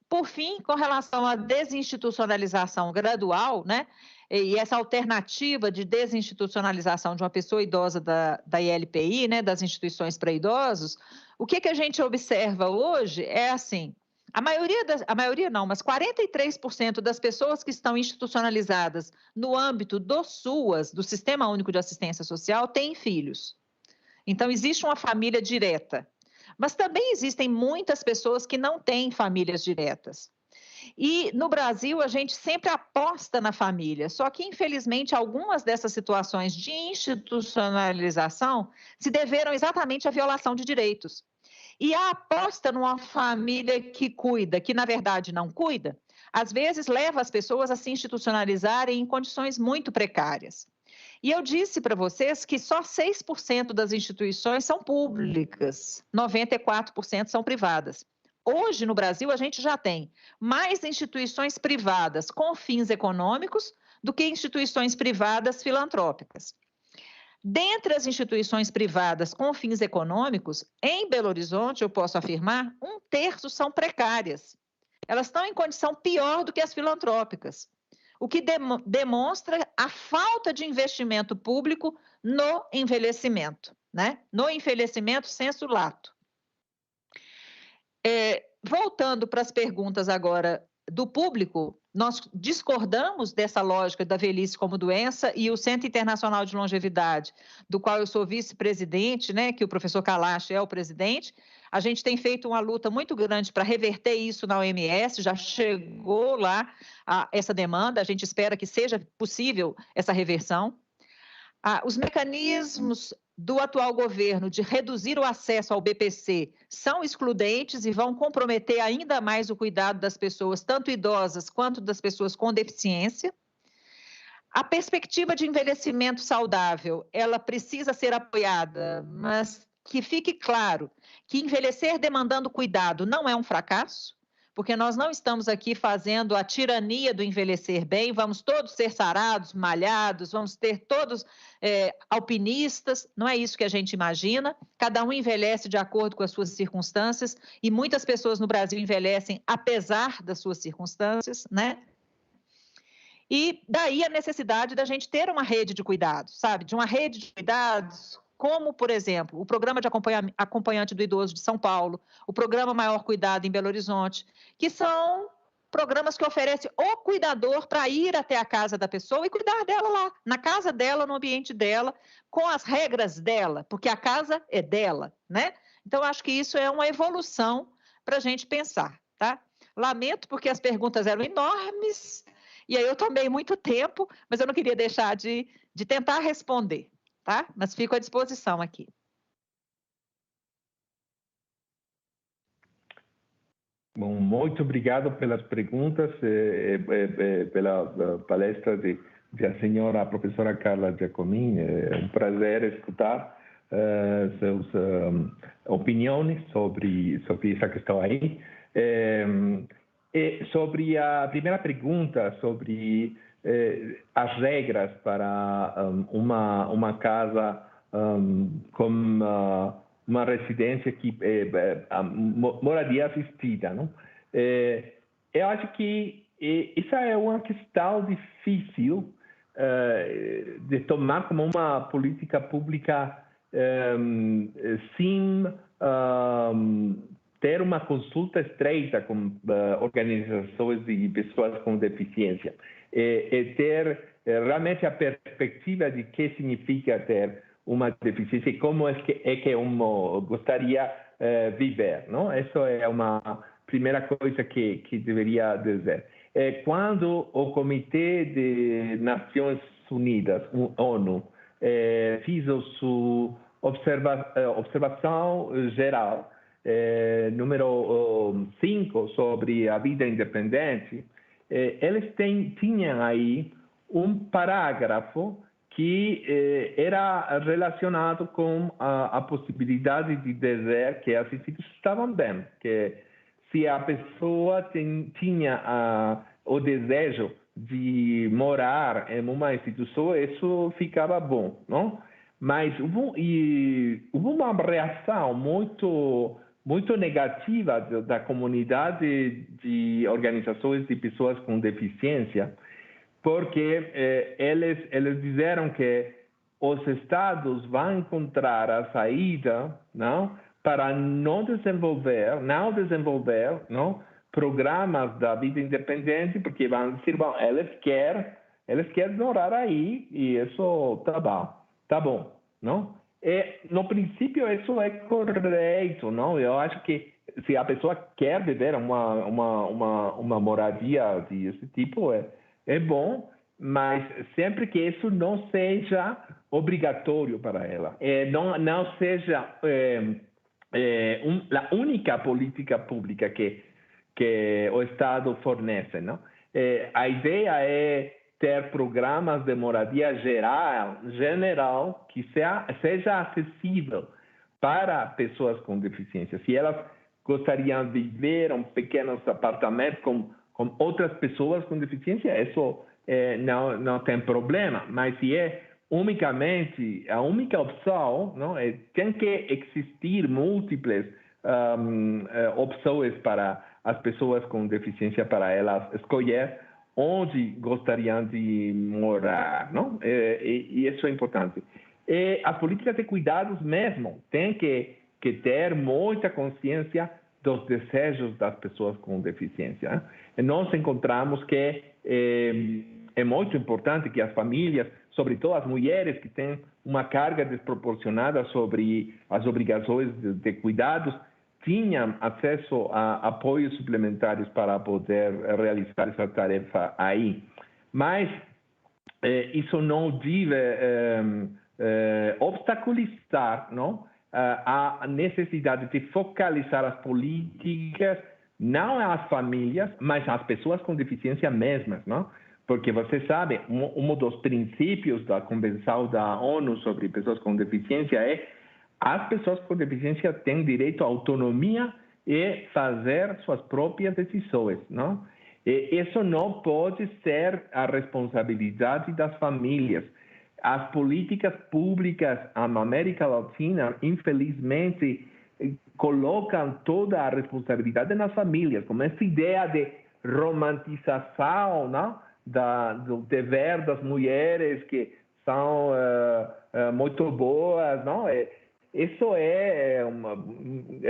Por fim, com relação à desinstitucionalização gradual, né? E essa alternativa de desinstitucionalização de uma pessoa idosa da ILPI, né, das instituições para idosos, o que a gente observa hoje é assim, mas 43% das pessoas que estão institucionalizadas no âmbito do SUAS, do Sistema Único de Assistência Social, têm filhos. Então, existe uma família direta. Mas também existem muitas pessoas que não têm famílias diretas. E no Brasil, a gente sempre aposta na família, só que, infelizmente, algumas dessas situações de institucionalização se deveram exatamente à violação de direitos. E a aposta numa família que cuida, que na verdade não cuida, às vezes leva as pessoas a se institucionalizarem em condições muito precárias. E eu disse para vocês que só 6% das instituições são públicas, 94% são privadas. Hoje, no Brasil, a gente já tem mais instituições privadas com fins econômicos do que instituições privadas filantrópicas. Dentre as instituições privadas com fins econômicos, em Belo Horizonte, eu posso afirmar, 1/3 são precárias. Elas estão em condição pior do que as filantrópicas, o que demonstra a falta de investimento público no envelhecimento, né? No envelhecimento sensu lato. Voltando para as perguntas agora do público, nós discordamos dessa lógica da velhice como doença e o Centro Internacional de Longevidade, do qual eu sou vice-presidente, né, que o professor Kalash é o presidente, a gente tem feito uma luta muito grande para reverter isso na OMS, já chegou lá essa demanda, a gente espera que seja possível essa reversão. Os mecanismos do atual governo de reduzir o acesso ao BPC são excludentes e vão comprometer ainda mais o cuidado das pessoas, tanto idosas quanto das pessoas com deficiência. A perspectiva de envelhecimento saudável, ela precisa ser apoiada, mas que fique claro que envelhecer demandando cuidado não é um fracasso, porque nós não estamos aqui fazendo a tirania do envelhecer bem, vamos todos ser sarados, malhados, vamos ter todos alpinistas, não é isso que a gente imagina, cada um envelhece de acordo com as suas circunstâncias e muitas pessoas no Brasil envelhecem apesar das suas circunstâncias, né? E daí a necessidade da gente ter uma rede de cuidados, sabe? De uma rede de cuidados, como, por exemplo, o Programa de Acompanhante do Idoso de São Paulo, o Programa Maior Cuidado em Belo Horizonte, que são programas que oferecem o cuidador para ir até a casa da pessoa e cuidar dela lá, na casa dela, no ambiente dela, com as regras dela, porque a casa é dela, né? Então, acho que isso é uma evolução para a gente pensar, tá? Lamento porque as perguntas eram enormes e aí eu tomei muito tempo, mas eu não queria deixar de tentar responder. Tá? Mas fico à disposição aqui. Bom, muito obrigado pelas perguntas, pela palestra da senhora professora Carla Giacomin. É um prazer escutar suas opiniões sobre essa questão aí. Sobre a primeira pergunta, sobre as regras para uma casa com uma residência que moradia assistida, não? Eu acho que essa é uma questão difícil de tomar como uma política pública sem ter uma consulta estreita com organizações de pessoas com deficiência. E ter realmente a perspectiva de que significa ter uma deficiência e como é que eu gostaria de viver, não? Essa é uma primeira coisa que deveria dizer. Quando o Comitê de Nações Unidas, ONU, fez a sua observação geral, número 5, sobre a vida independente, eles tinham aí um parágrafo que era relacionado com a possibilidade de dizer que as instituições estavam bem, que se a pessoa tinha o desejo de morar em uma instituição, isso ficava bom, não? Mas houve uma reação muito negativa da comunidade de organizações de pessoas com deficiência, porque eles disseram que os estados vão encontrar a saída, não, para não desenvolver programas da vida independente, porque vão dizer, bom, eles querem morar aí e isso tá bom, não? E no princípio isso é correto, não? Eu acho que se a pessoa quer viver uma moradia desse tipo, é bom, mas sempre que isso não seja obrigatório para ela, não seja a única política pública que o Estado fornece, não? A ideia é ter programas de moradia general que seja acessível para pessoas com deficiência. Se elas gostariam de viver em pequenos apartamentos com outras pessoas com deficiência, isso não tem problema. Mas se unicamente a única opção, não, tem que existir múltiplas opções para as pessoas com deficiência, para elas escolher onde gostariam de morar, não? E isso é importante. E as políticas de cuidados mesmo têm que ter muita consciência dos desejos das pessoas com deficiência, né? E nós encontramos que é muito importante que as famílias, sobretudo as mulheres que têm uma carga desproporcionada sobre as obrigações de cuidados, tinham acesso a apoios suplementares para poder realizar essa tarefa aí. Mas isso não deve obstaculizar, não, a necessidade de focalizar as políticas não às famílias, mas às pessoas com deficiência mesmas, não? Porque você sabe, um dos princípios da Convenção da ONU sobre pessoas com deficiência é as pessoas com deficiência têm direito à autonomia e fazer suas próprias decisões, não? E isso não pode ser a responsabilidade das famílias. As políticas públicas na América Latina, infelizmente, colocam toda a responsabilidade nas famílias, com essa ideia de romantização, não, do dever das mulheres que são muito boas, não? Isso é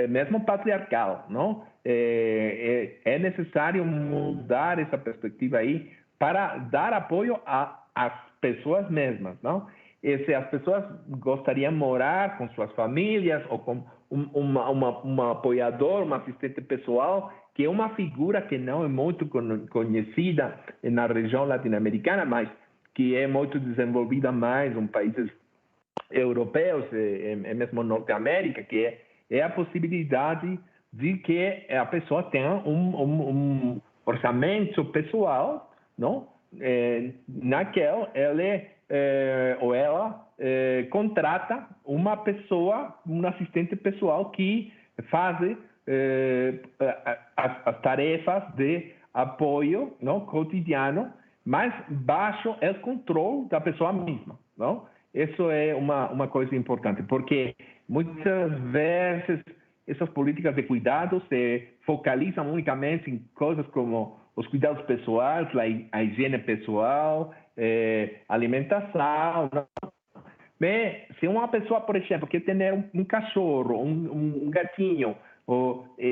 mesmo patriarcal, não? É necessário mudar essa perspectiva aí para dar apoio às pessoas mesmas, não? E se as pessoas gostariam de morar com suas famílias ou com um apoiador, um assistente pessoal, que é uma figura que não é muito conhecida na região latino-americana, mas que é muito desenvolvida mais em países europeus e mesmo Norte-América, que é a possibilidade de que a pessoa tenha um orçamento pessoal, não? Naquele ela contrata uma pessoa, um assistente pessoal que faz as tarefas de apoio, não, cotidiano, mas baixo o controle da pessoa mesma, não? Isso é uma coisa importante, porque muitas vezes essas políticas de cuidado se focalizam unicamente em coisas como os cuidados pessoais, a higiene pessoal, alimentação. Não? Mas se uma pessoa, por exemplo, quer ter um cachorro, um gatinho,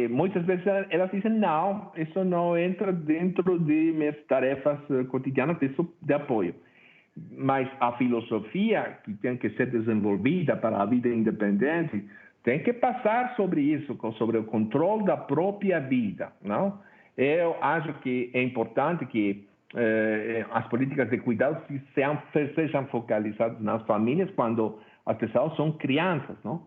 muitas vezes elas dizem, não, isso não entra dentro de minhas tarefas cotidianas de apoio. Mas a filosofia que tem que ser desenvolvida para a vida independente tem que passar sobre isso, sobre o controle da própria vida, não? Eu acho que é importante que as políticas de cuidado sejam focalizadas nas famílias quando as pessoas são crianças, não?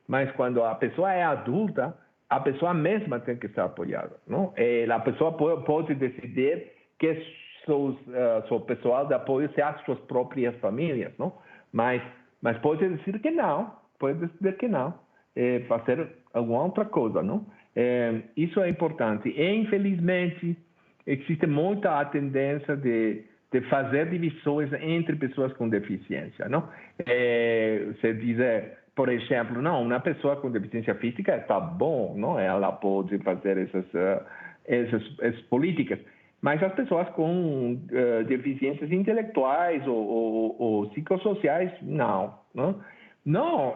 Mas quando a pessoa é adulta, a pessoa mesma tem que ser apoiada, não? A pessoa pode decidir que seu pessoal de apoio são as suas próprias famílias, não? Mas pode decidir que não, fazer alguma outra coisa, não? Isso é importante. E, infelizmente, existe muita tendência de fazer divisões entre pessoas com deficiência, não? Você dizer, por exemplo, não, uma pessoa com deficiência física está bom, não? Ela pode fazer essas políticas. Mas as pessoas com deficiências intelectuais ou psicossociais, não. Não,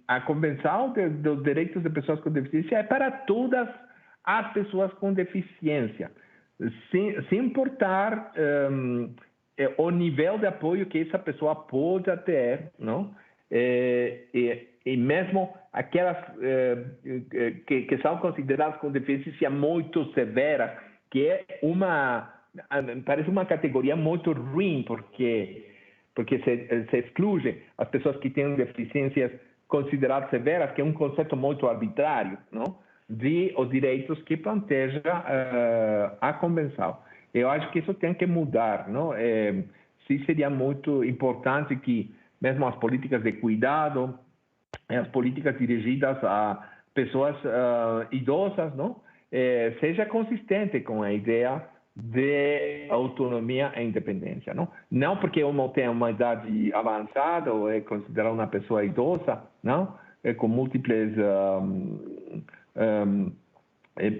a Convenção dos Direitos de Pessoas com Deficiência é para todas as pessoas com deficiência, sem importar o nível de apoio que essa pessoa pode ter, não? E mesmo aquelas que são consideradas com deficiência muito severa, que é parece uma categoria muito ruim, porque se exclui as pessoas que têm deficiências consideradas severas, que é um conceito muito arbitrário, não? De os direitos que planteja a Convenção. Eu acho que isso tem que mudar, não? Sim, seria muito importante que mesmo as políticas de cuidado, as políticas dirigidas a pessoas idosas, não? Seja consistente com a ideia de autonomia e independência, não? Não porque uma tem uma idade avançada ou é considerada uma pessoa idosa, não? Com múltiples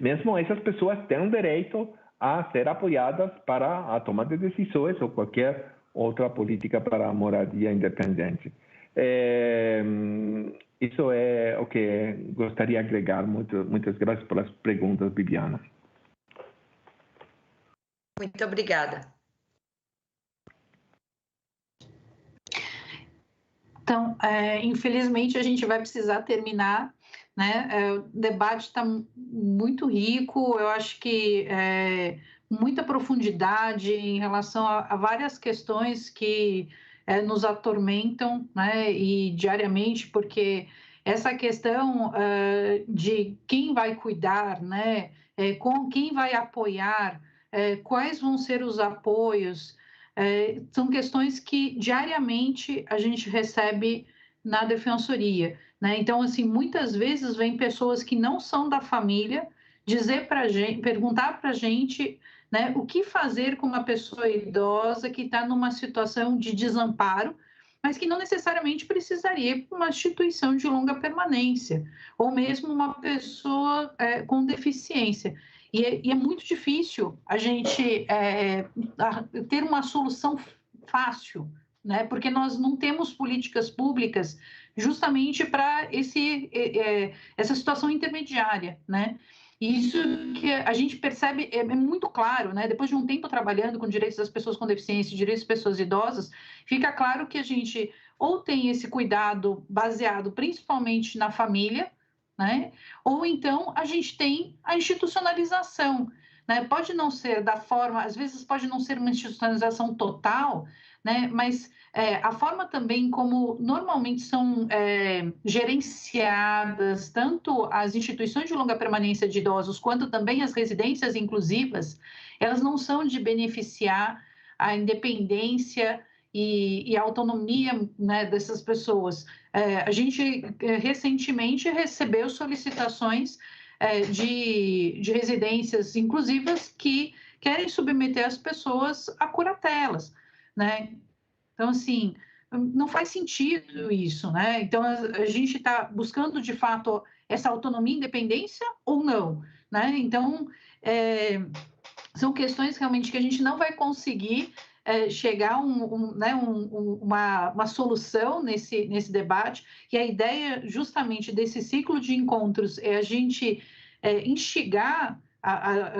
mesmo essas pessoas têm direito a ser apoiadas para a tomada de decisões ou qualquer outra política para a moradia independente. Isso é o que gostaria de agregar. Muitas graças pelas perguntas, Bibiana. Muito obrigada. Então, infelizmente, a gente vai precisar terminar, né? O debate está muito rico, eu acho que muita profundidade em relação a várias questões que nos atormentam, né? E diariamente, porque essa questão de quem vai cuidar, né? Com quem vai apoiar, quais vão ser os apoios, são questões que diariamente a gente recebe na defensoria, né? Então, assim, muitas vezes vem pessoas que não são da família dizer para gente, perguntar para a gente, né, o que fazer com uma pessoa idosa que está numa situação de desamparo, mas que não necessariamente precisaria ir para uma instituição de longa permanência, ou mesmo uma pessoa com deficiência. E é muito difícil a gente ter uma solução fácil, né? Porque nós não temos políticas públicas justamente para essa situação intermediária, né? E isso que a gente percebe é muito claro, né? Depois de um tempo trabalhando com direitos das pessoas com deficiência, direitos das pessoas idosas, fica claro que a gente ou tem esse cuidado baseado principalmente na família, né? Ou então a gente tem a institucionalização, né? Pode não ser da forma, às vezes pode não ser uma institucionalização total, né? Mas a forma também como normalmente são gerenciadas tanto as instituições de longa permanência de idosos quanto também as residências inclusivas, elas não são de beneficiar a independência e a autonomia, né, dessas pessoas. A gente recentemente recebeu solicitações de residências inclusivas que querem submeter as pessoas a curatelas, né? Então, assim, não faz sentido isso, né? Então, a gente está buscando, de fato, essa autonomia e independência ou não, né? Então, são questões realmente que a gente não vai conseguir chegar a uma solução nesse debate, e a ideia justamente desse ciclo de encontros é a gente instigar,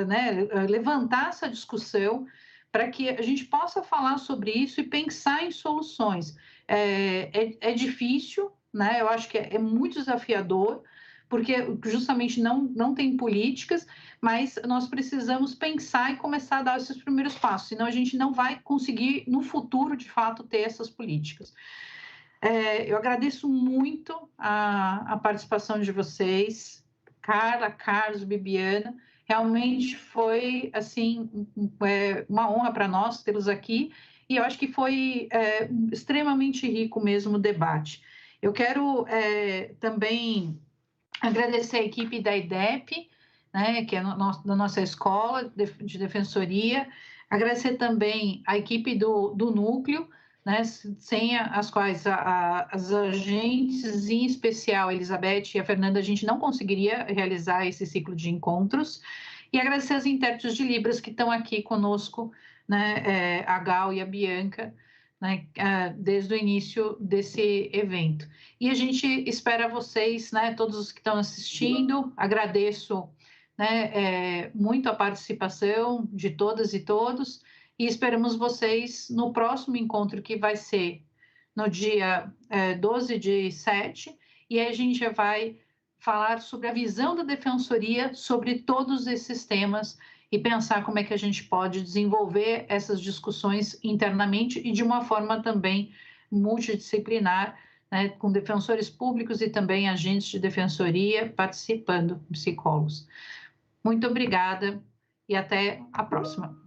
né, levantar essa discussão para que a gente possa falar sobre isso e pensar em soluções. É difícil, né? Eu acho que é muito desafiador, porque justamente não tem políticas, mas nós precisamos pensar e começar a dar esses primeiros passos, senão a gente não vai conseguir, no futuro, de fato, ter essas políticas. Eu agradeço muito a participação de vocês, Carla, Carlos, Bibiana. Realmente foi, assim, uma honra para nós tê-los aqui, e eu acho que foi extremamente rico mesmo o debate. Eu quero também agradecer a equipe da IDEP, né, que é da nossa escola de defensoria, agradecer também a equipe do núcleo, né, sem as quais as agentes, em especial a Elizabeth e a Fernanda, a gente não conseguiria realizar esse ciclo de encontros, e agradecer as intérpretes de Libras que estão aqui conosco, né, a Gal e a Bianca, né, desde o início desse evento. E a gente espera vocês, né, todos os que estão assistindo, agradeço, né, muito a participação de todas e todos, e esperamos vocês no próximo encontro, que vai ser no dia 12/7, e aí a gente já vai falar sobre a visão da defensoria sobre todos esses temas e pensar como é que a gente pode desenvolver essas discussões internamente e de uma forma também multidisciplinar, né, com defensores públicos e também agentes de defensoria participando, psicólogos. Muito obrigada e até a próxima.